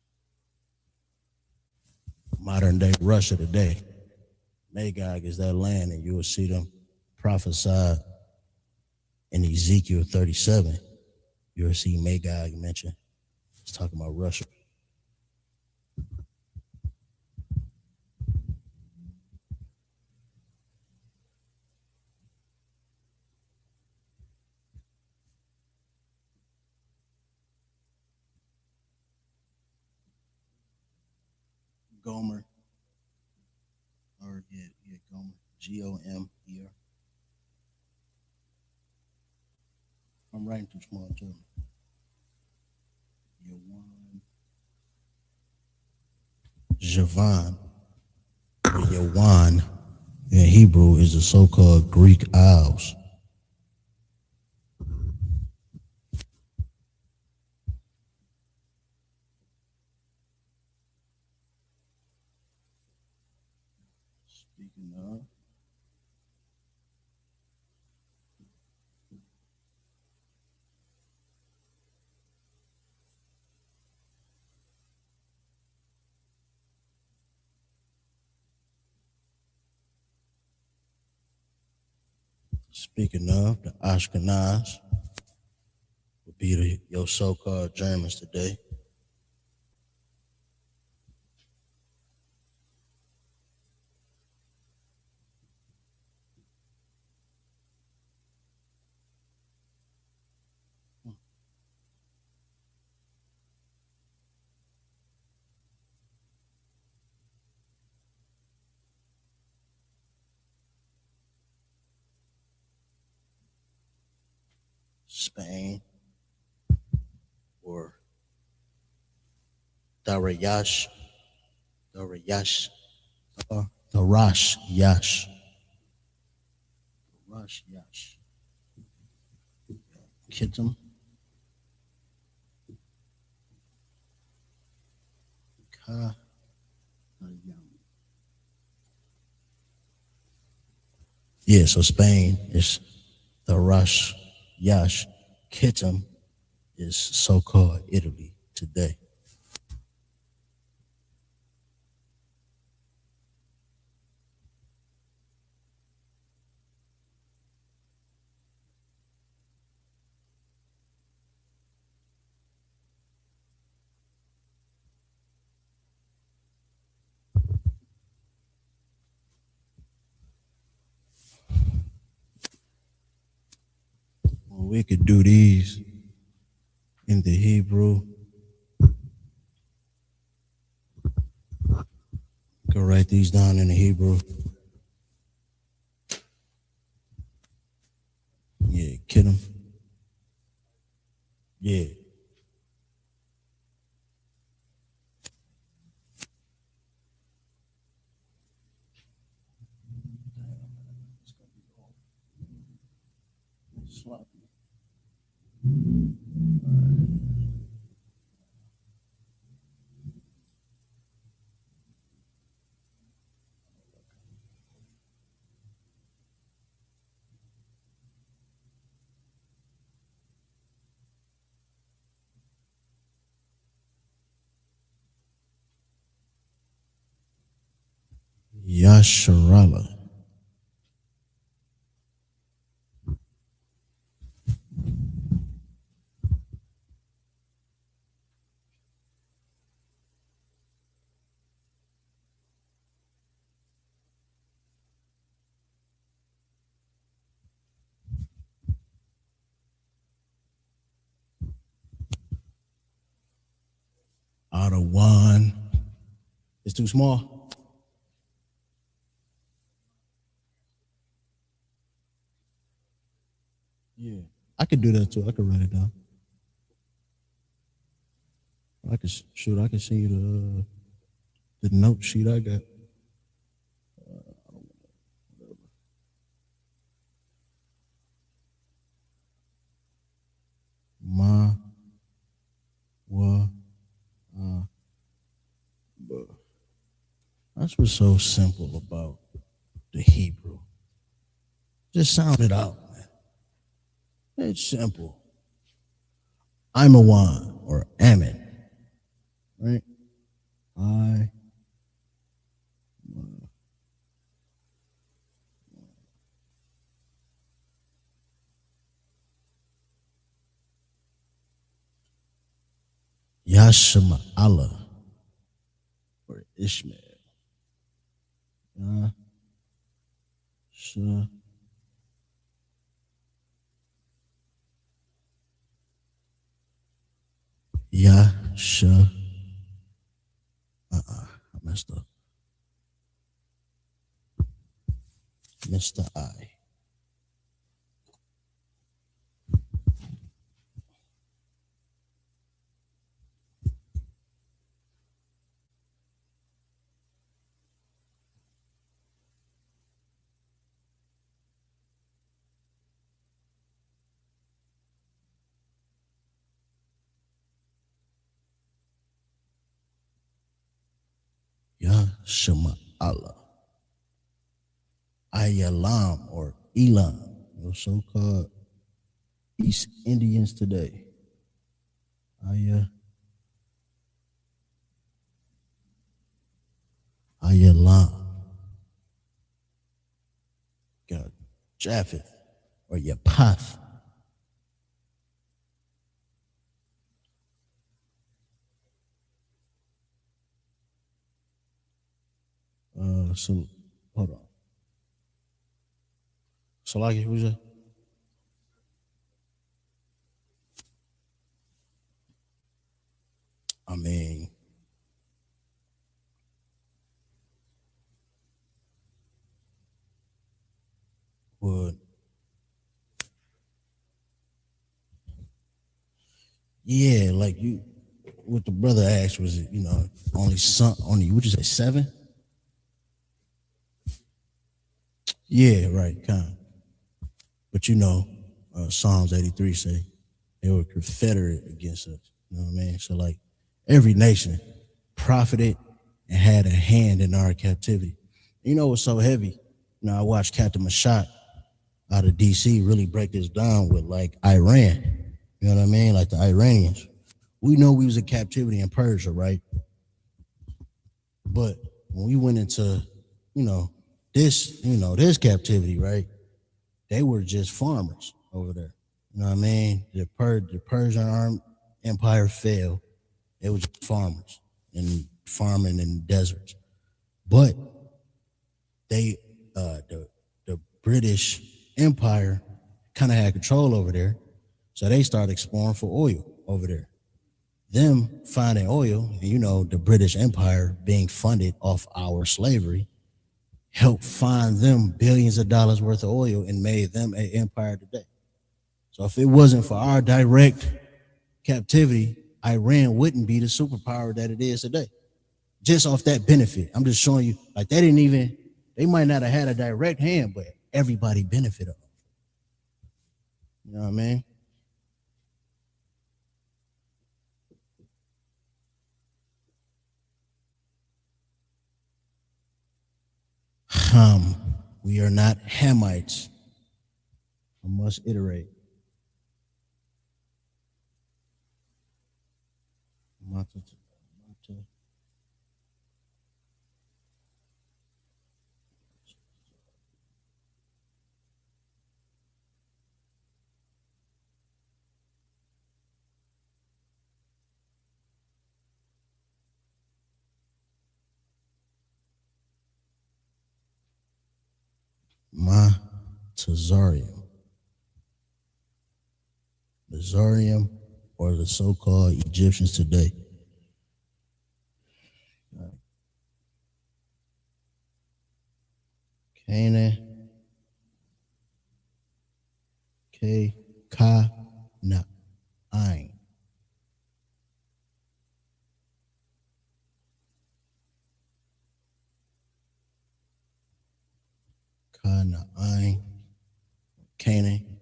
modern day Russia today. Magog is that land, and you will see them prophesied in Ezekiel 37. You'll see Magog mentioned. It's talking about Russia. Gomer, Gomer, Gomer. I'm writing too small too. Javan, or Yawan in Hebrew is the so-called Greek Isles. Speaking of, the Ashkenaz would be your so-called Germans today. Spain, or Darayash, Yash, Kittim, Ka, yeah, so Spain is the Yash, Kittim is so-called Italy today. Well, we could do these in the Hebrew. Go write these down in the Hebrew. Yeah, Kittim. Yeah. Sloppy. Yasharala. Out of one. It's too small. Yeah, I could do that too. I could write it down. I could shoot. I could send you the note sheet I got. Ma, wa, ba. That's what's so simple about the Hebrew. Just sound it out, man. It's simple. I'm a one or Amen, right? I. Yashima Allah or Ishmael. Yasha. Yasha. I messed up. Mr. I. Yashima Allah. Ayalam or Elam, those so-called East Indians today. Ayalam. Got Japheth or Yapath. So hold on. Salaki, who's that? I mean, would yeah, like you what the brother asked was, only would you say 7? Yeah, right, kind. But Psalms 83 say they were confederate against us. You know what I mean? So like every nation profited and had a hand in our captivity. You know what's so heavy? I watched Captain Mashat out of DC really break this down with like Iran. You know what I mean? Like the Iranians. We know we was in captivity in Persia, right? But when we went into, this captivity, right? They were just farmers over there. You know what I mean? The Persian Empire fell. They were just farmers and farming in deserts. But they, the British Empire kind of had control over there. So they started exploring for oil over there. Them finding oil, and the British Empire being funded off our slavery, helped find them billions of dollars worth of oil and made them an empire today. So if it wasn't for our direct captivity, Iran wouldn't be the superpower that it is today. Just off that benefit. I'm just showing you, like they might not have had a direct hand, but everybody benefited. You know what I mean? We are not Hamites. I must iterate. Tazarium. Tazarium, or the so-called Egyptians today. Canaan, Ka, Na, Ain. Ka, Na, Ain, Canaan.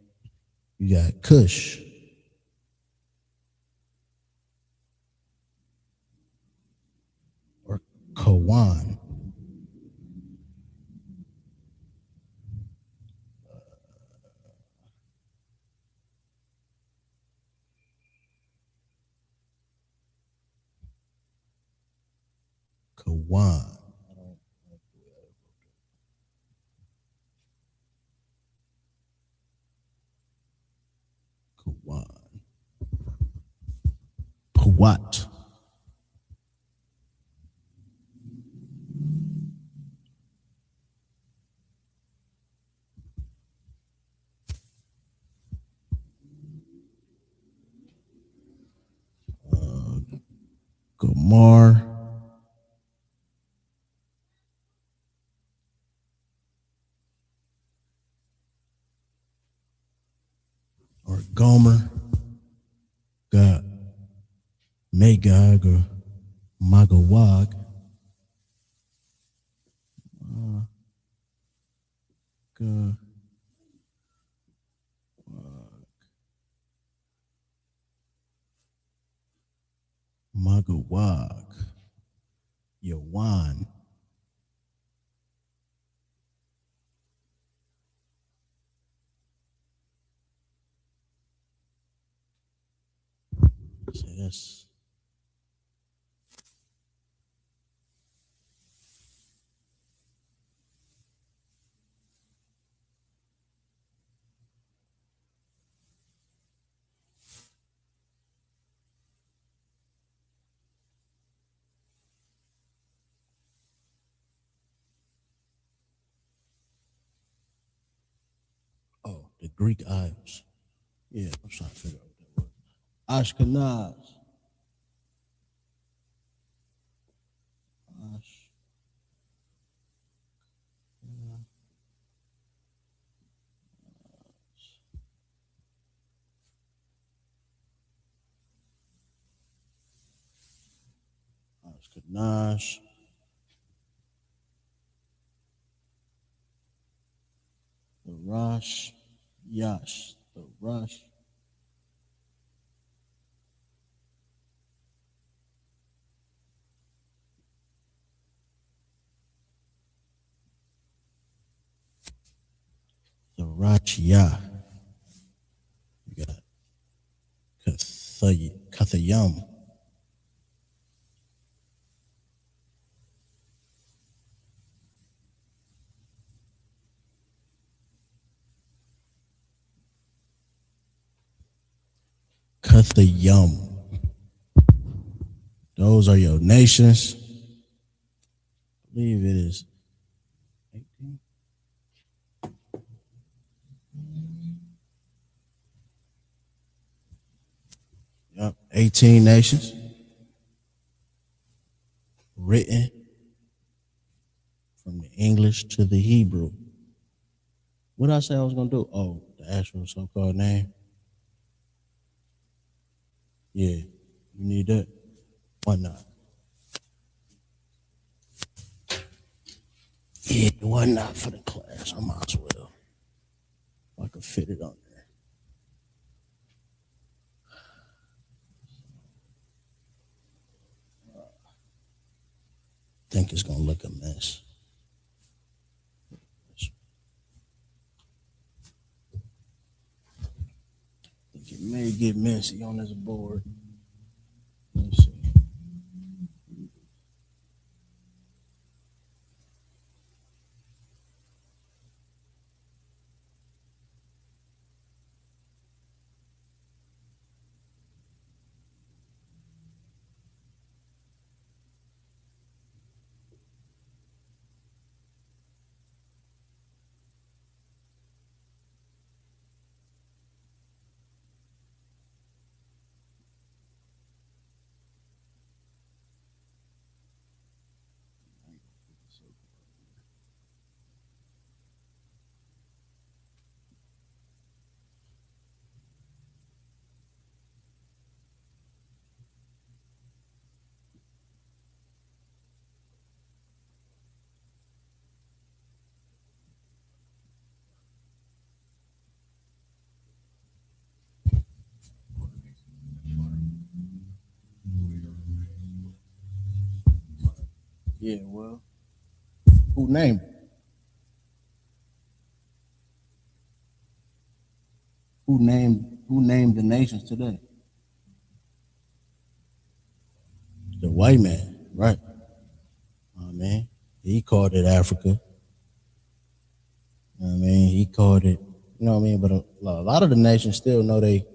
You got Cush, or Kawan. Kawan. Kawan. Puat. Gomar. Or Gomer. God. Magog or Magawag. God. Magawag. Yawan. So that's the Greek Isles. Yeah, I'm trying to figure out what that was. Ashkenaz. Ashkenaz. The Rosh. Yash. The Rosh. The Rachia. You got Kathayam. Kathayam. Those are your nations. I believe it is 18. Yep, 18 nations. Written from the English to the Hebrew. What did I say I was going to do? Oh, the actual so-called name. Yeah, you need that? Why not? Yeah, why not for the class? I might as well. If I could fit it on there. I think it's going to look a mess. I think it may get messy on this board. Let's see. Yeah, well, who named it? Who named the nations today? The white man, right? I mean, he called it Africa. I mean, he called it, you know what I mean? But a lot of the nations still know they,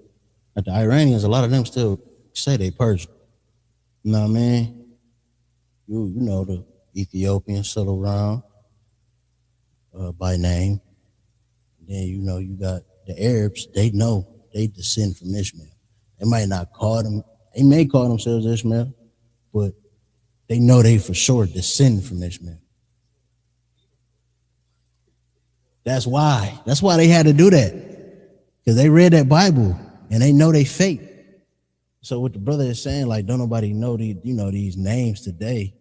like the Iranians, a lot of them still say they Persian. You know what I mean? You know the Ethiopians settle around by name. Then you know you got the Arabs. They know they descend from Ishmael. They might not call them. They may call themselves Ishmael, but they know they for sure descend from Ishmael. That's why. That's why they had to do that, because they read that Bible and they know they fake. So what the brother is saying, like, don't nobody know these, you know, these names today.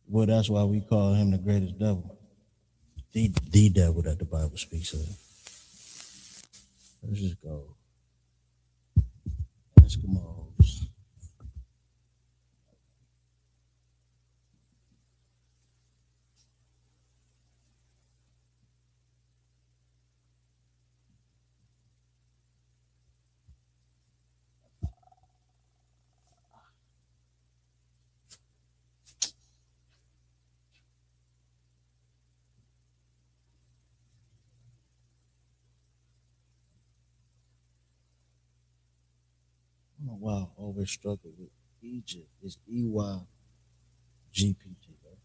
Well, that's why we call him the greatest devil, the devil that the Bible speaks of. Let's just go. Eskimos. I don't know why I always struggle with Egypt. It's EYGPT. Right?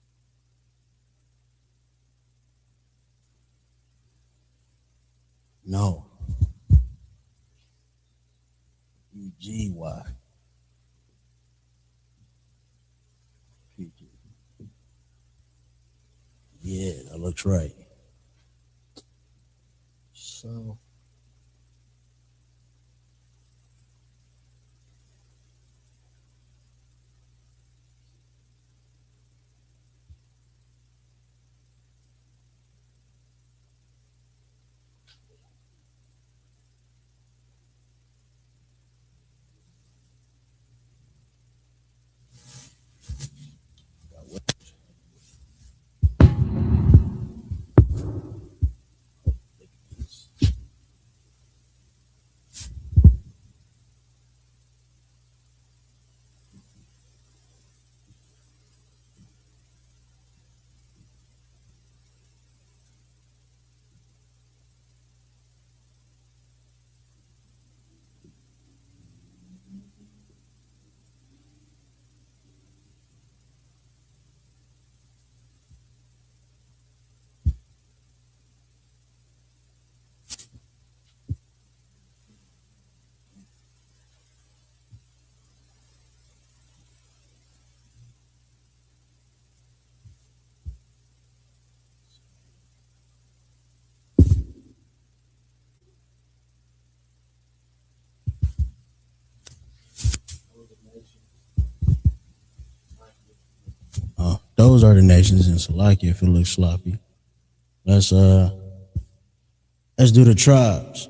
No. EGY. Yeah, that looks right. So those are the nations in Salakia if it looks sloppy. Let's do the tribes.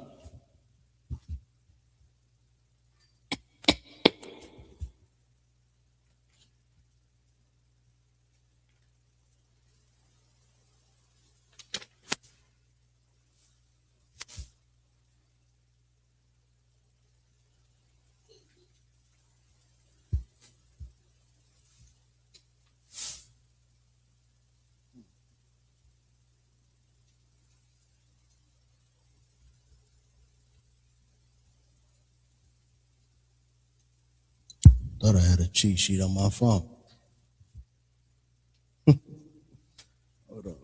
Thought I had a cheat sheet on my phone. Hold on.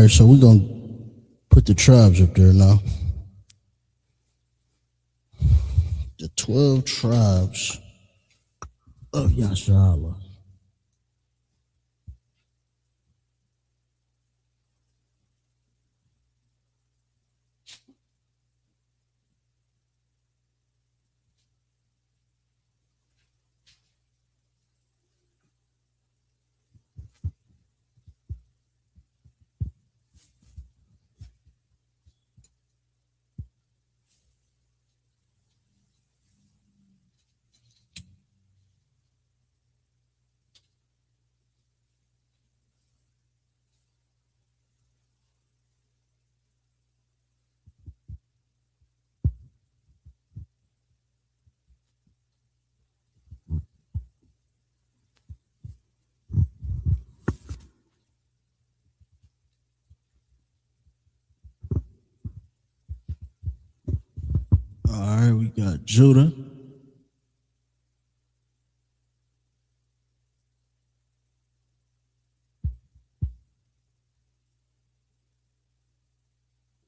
right, so we're gonna put the tribes up there now. The 12 tribes of Yashala. All right, we got Judah,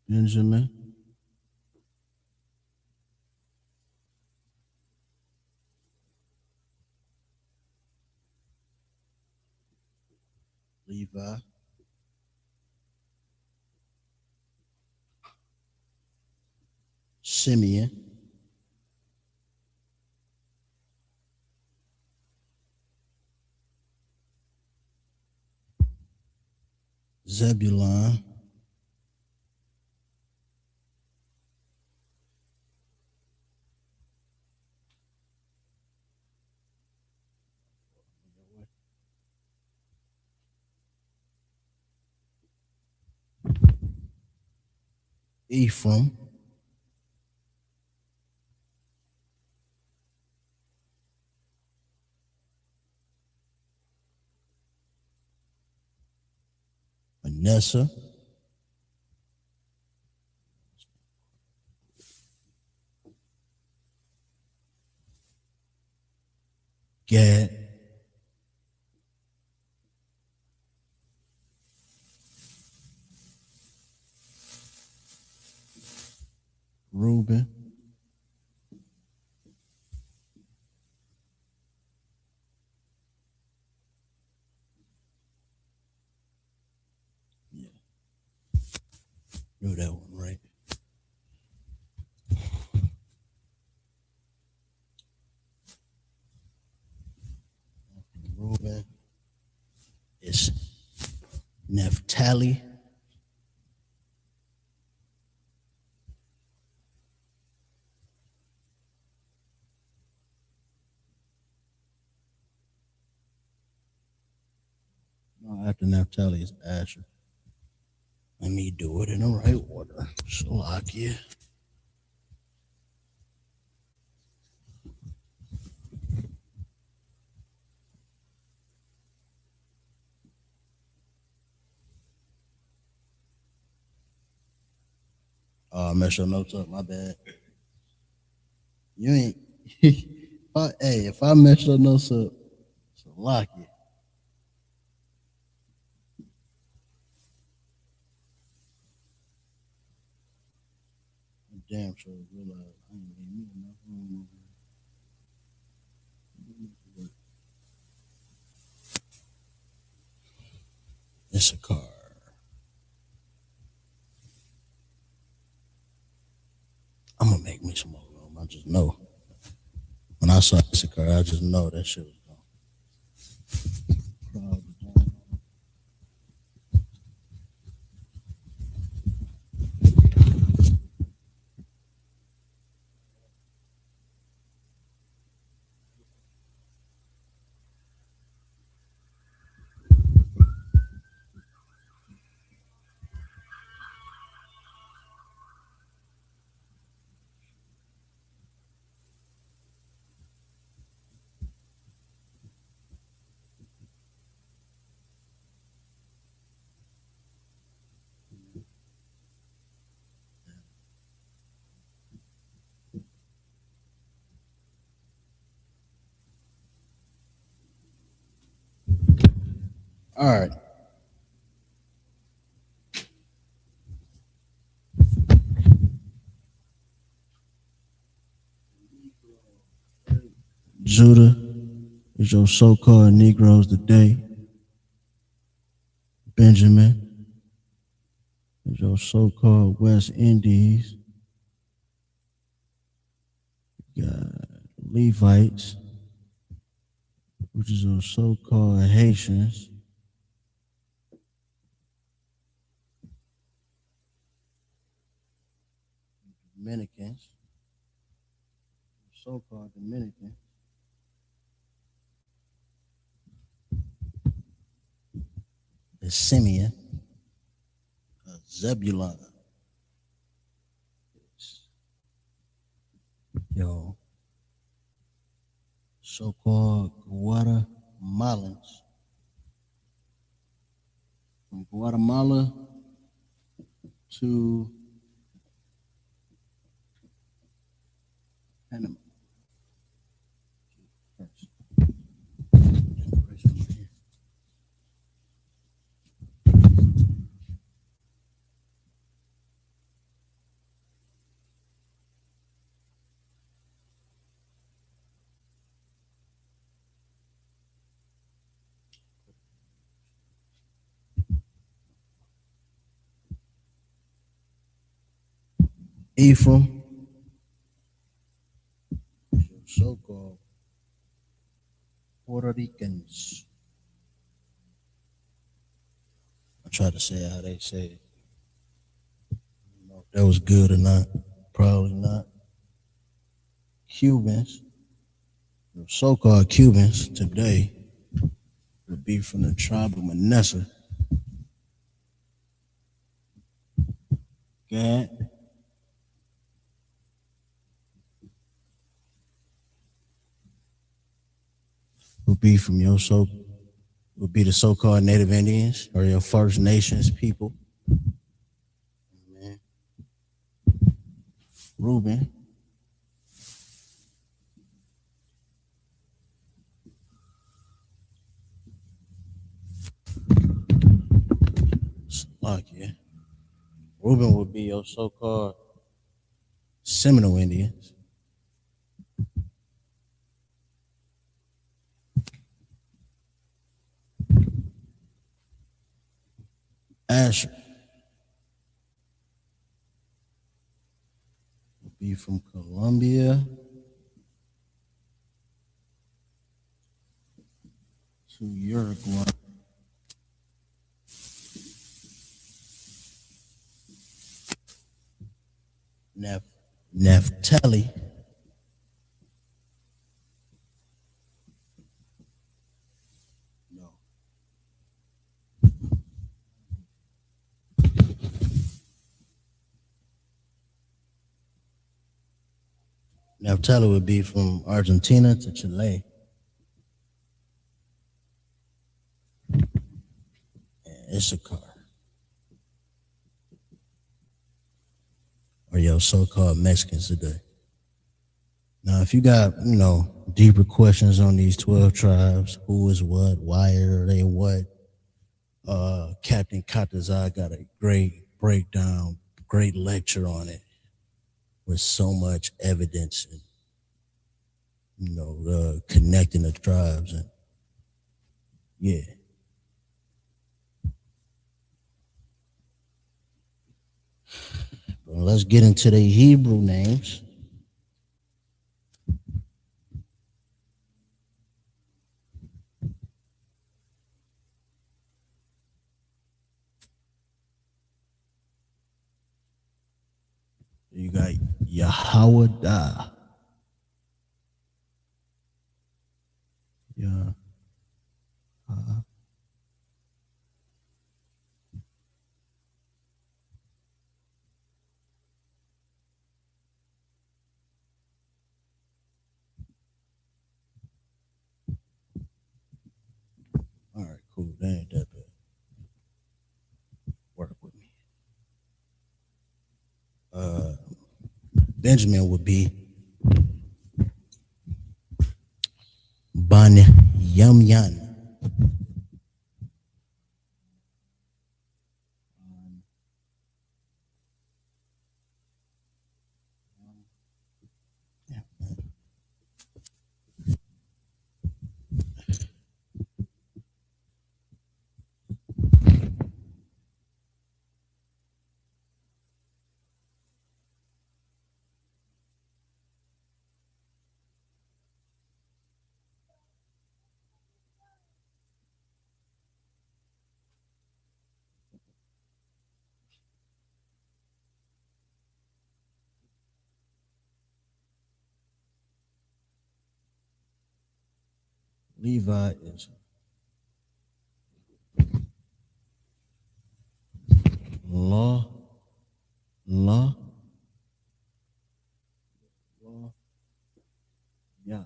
Benjamin, Levi, Simeon, Zebulon, Ephraim, Manasseh, Gad, Reuben, yeah, knew that one right. Reuben is Naphtali, no, after Naphtali is Asher. Let me do it in the right order. Shalakia. Oh, I messed your notes up. My bad. You ain't. If I mess your notes up, Shalakia. Damn sure realize I ain't leaving me enough room over here. It's a car. I'm gonna make me some more room. I just know. When I saw this car, I just know that shit was gone. All right. Judah is your so-called Negroes today. Benjamin is your so-called West Indies. You got Levites, which is your so-called Haitians. Dominicans, so-called Dominicans. The Simeon, Zebulon. Yo, so-called Guatemalans. From Guatemala to Panama. Ephraim, so-called Puerto Ricans. I try to say how they say it. I don't know if that was good or not. Probably not. Cubans, the so-called Cubans today would be from the tribe of Manasseh. Gad, would be from would be the so-called Native Indians or your First Nations people. Amen. Reuben, Slovakia. Reuben would be your so-called Seminole Indians. Asher would be from Colombia to Uruguay. Naphtali Naphtali would be from Argentina to Chile. And Issachar, or your so-called Mexicans today. Now, if you got, deeper questions on these 12 tribes, who is what, why are they what, Captain Katazai got a great breakdown, great lecture on it with so much evidence and, connecting the tribes. And yeah. Well, let's get into the Hebrew names. You got Yahweh. Yeah. All right, cool. That ain't that bad. Work with me. Benjamin would be Ban Yamyan. Levi is law, law, law, yeah.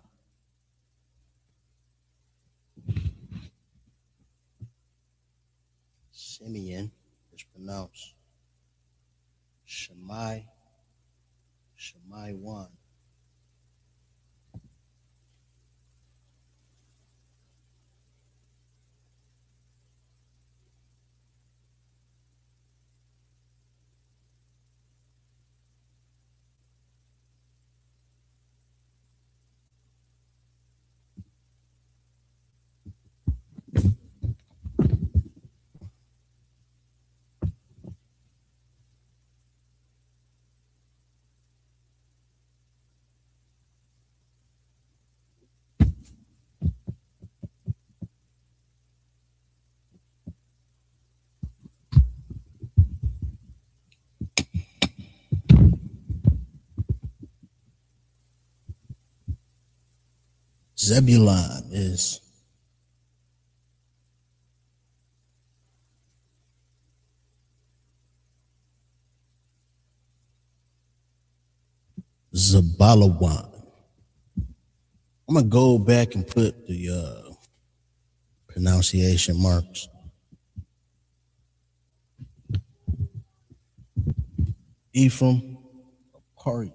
Simeon is pronounced Shemai, Shemai 1. Zebulon is Zabalawan. I'm gonna go back and put the pronunciation marks. Ephraim, Pari.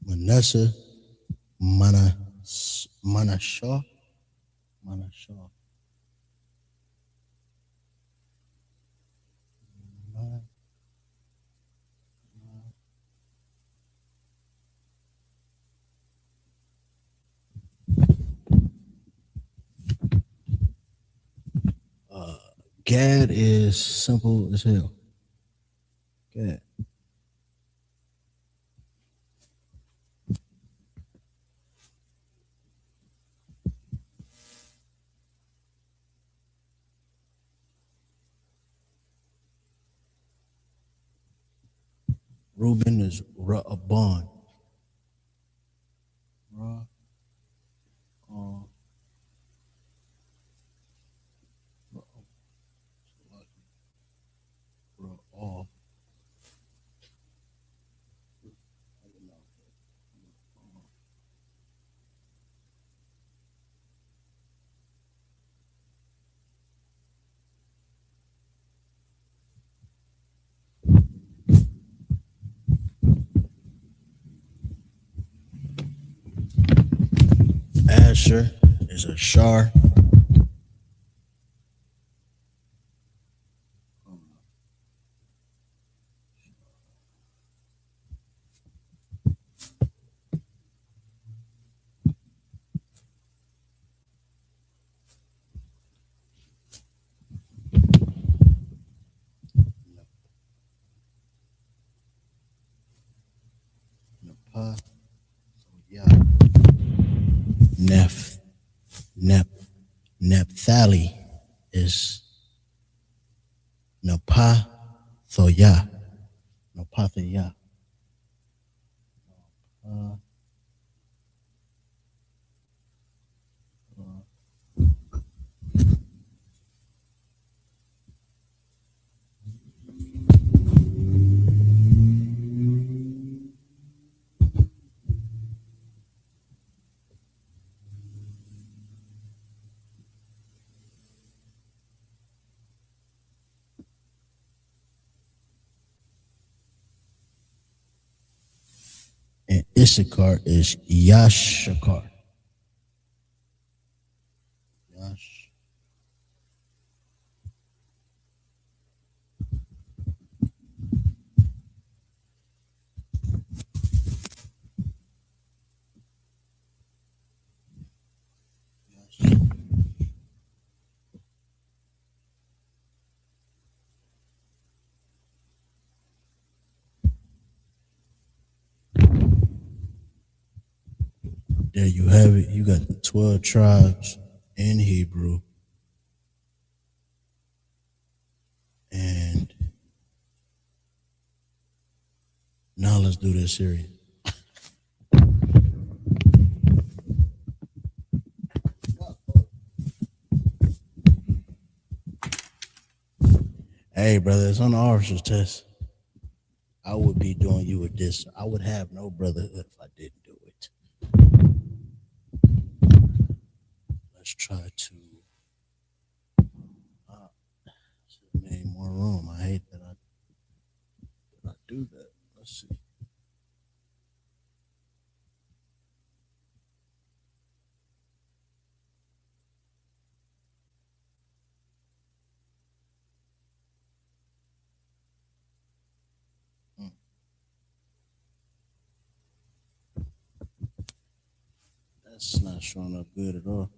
Manasseh, Manashah, Manashah. Gad is simple as hell. Gad. Reuben is Ra'aban. Ra'aban. Ra'al. Asher is a Shar. Napah. Yeah. Naphtali is Napathoyah. Napathoyah. And Issachar is Yashakar. Yash. there you have it. You got the 12 tribes in Hebrew. And now let's do this Syrian. Hey, brother, it's on the officer's test. I would be doing you a diss. I would have no brotherhood if I didn't do it. Let's try to make more room. I hate that I do that. Let's see. That's not showing up good at all.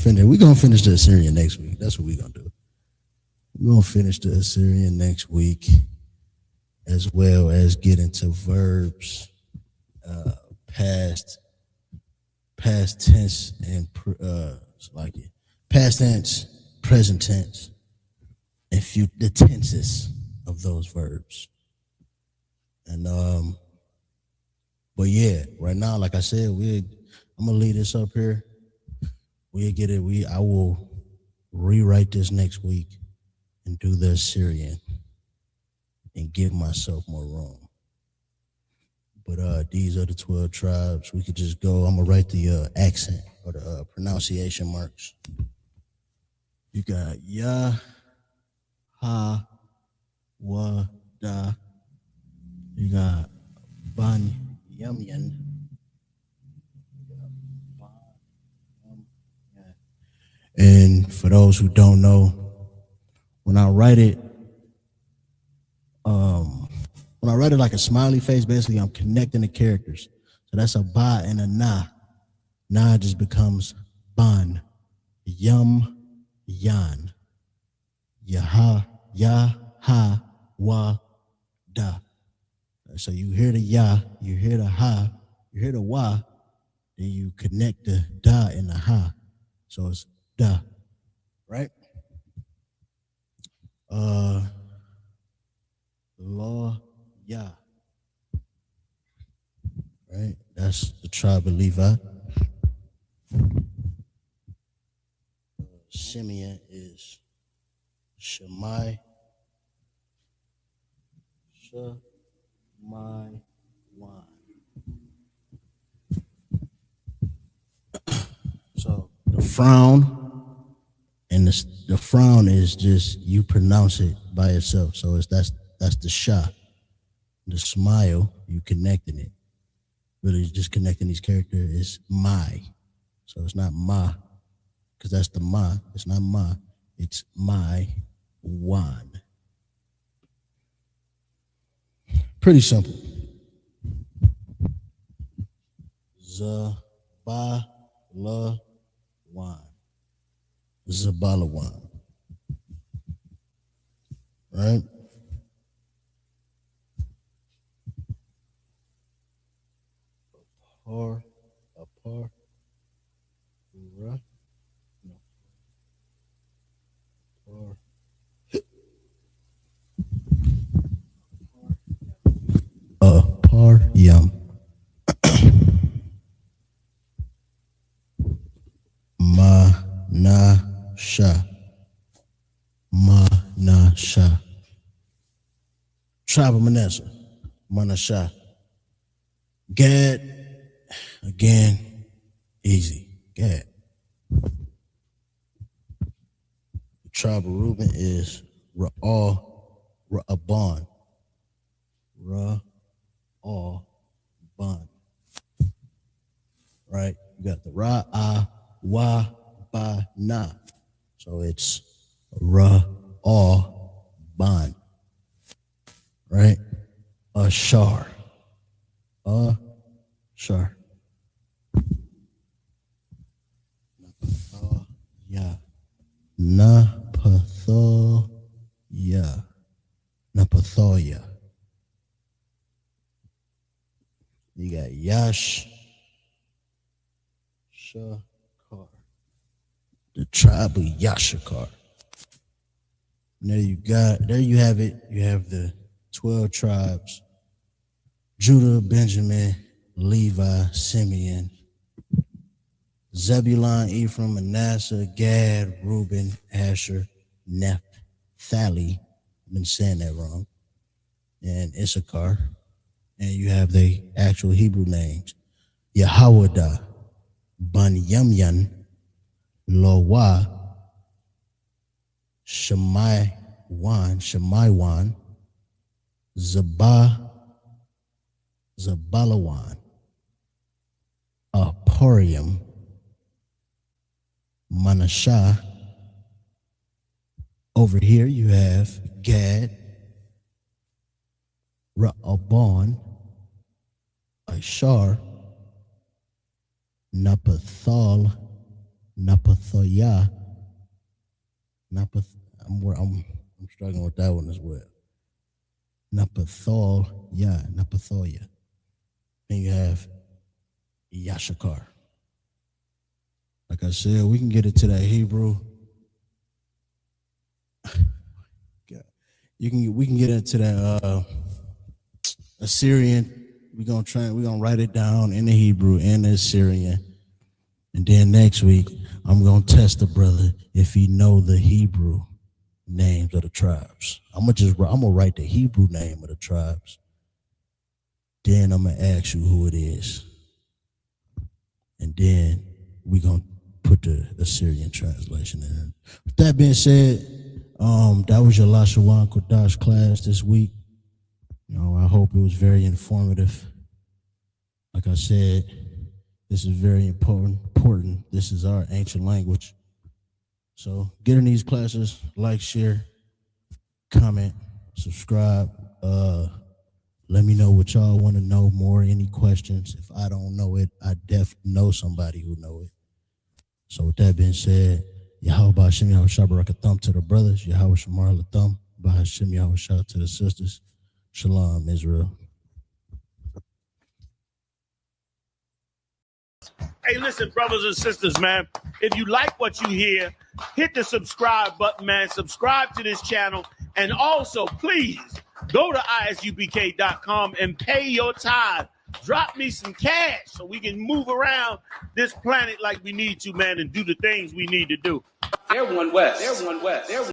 We're gonna finish the Assyrian next week. That's what we're gonna do. We're gonna finish the Assyrian next week, as well as get into verbs, past tense, and past tense, present tense, and the tenses of those verbs. And but yeah, right now, like I said, I'm gonna leave this up here. We'll get it. I will rewrite this next week and do the Assyrian and give myself more room. But these are the 12 tribes. We could just go. I'm gonna write the accent or the pronunciation marks. You got Yah, Ha, Wa, Da. You got Ban, Yumyan. And for those who don't know, when I write it like a smiley face, basically I'm connecting the characters. So that's a ba and a na. Na just becomes ban, yum, yan, yaha, ya, ha, wa, da. So you hear the ya, you hear the ha, you hear the wa, then you connect the da and the ha. So it's da, right? Law, ya. Right? That's the tribe of Levi. Simeon is Shemai. Shemai one. So the frown and the frown is just you pronounce it by itself. So that's the sha. The smile, you connecting it. Really just connecting these characters is my. So it's not ma, because that's the ma. It's not ma. It's my one. Pretty simple. Zabalawan. Zabalawan. Right? Apar. Manasha. Manasha. Tribe of Manasseh. Manasha. Gad. Again, easy. Gad. The tribe of Reuben is Ra'aban. Ra'aban. Right? You got the Ra'awabana. So it's Ra'aban. Right? Ashar. Ashar. Yeah. Napathoya. Napathoya. You got Yash. Shakar. The tribe of Yashakar. And there you have it. You have the 12 tribes. Judah, Benjamin, Levi, Simeon, Zebulun, Ephraim, Manasseh, Gad, Reuben, Asher, Naphtali. I've been saying that wrong. And Issachar. And you have the actual Hebrew names. Yehowadah, Banyamyan, Lowa, Shemaiwan, Zabalawan, Aporium, Manashah. Over here you have Gad, Ra'aban, Ashar, Napathoyah. I'm struggling with that one as well. Napathoyah. And you have Yashakar. Like I said, we can get into that Hebrew. We can get into that Assyrian. We're gonna write it down in the Hebrew and the Assyrian. And then next week, I'm gonna test the brother if he know the Hebrew names of the tribes. I'm gonna write the Hebrew name of the tribes. Then I'm gonna ask you who it is. And then we're gonna put the Assyrian translation in. With that being said, that was your Lashawan Qadash class this week. I hope it was very informative. Like I said, this is very important. This is our ancient language. So get in these classes, like, share, comment, subscribe. Let me know what y'all want to know more, any questions. If I don't know it, I definitely know somebody who know it. So with that being said, Yahweh Ba'Shem Yahweh Shabarakathum to the brothers, Yahweh Shamar Lathum, Ba'Shem Yahweh Shah to the sisters. Shalom, Israel.
Hey, listen, brothers and sisters, man. If you like what you hear, hit the subscribe button, man. Subscribe to this channel. And also, please, go to isubk.com and pay your tithe. Drop me some cash so we can move around this planet like we need to, man, and do the things we need to do.
They're one West.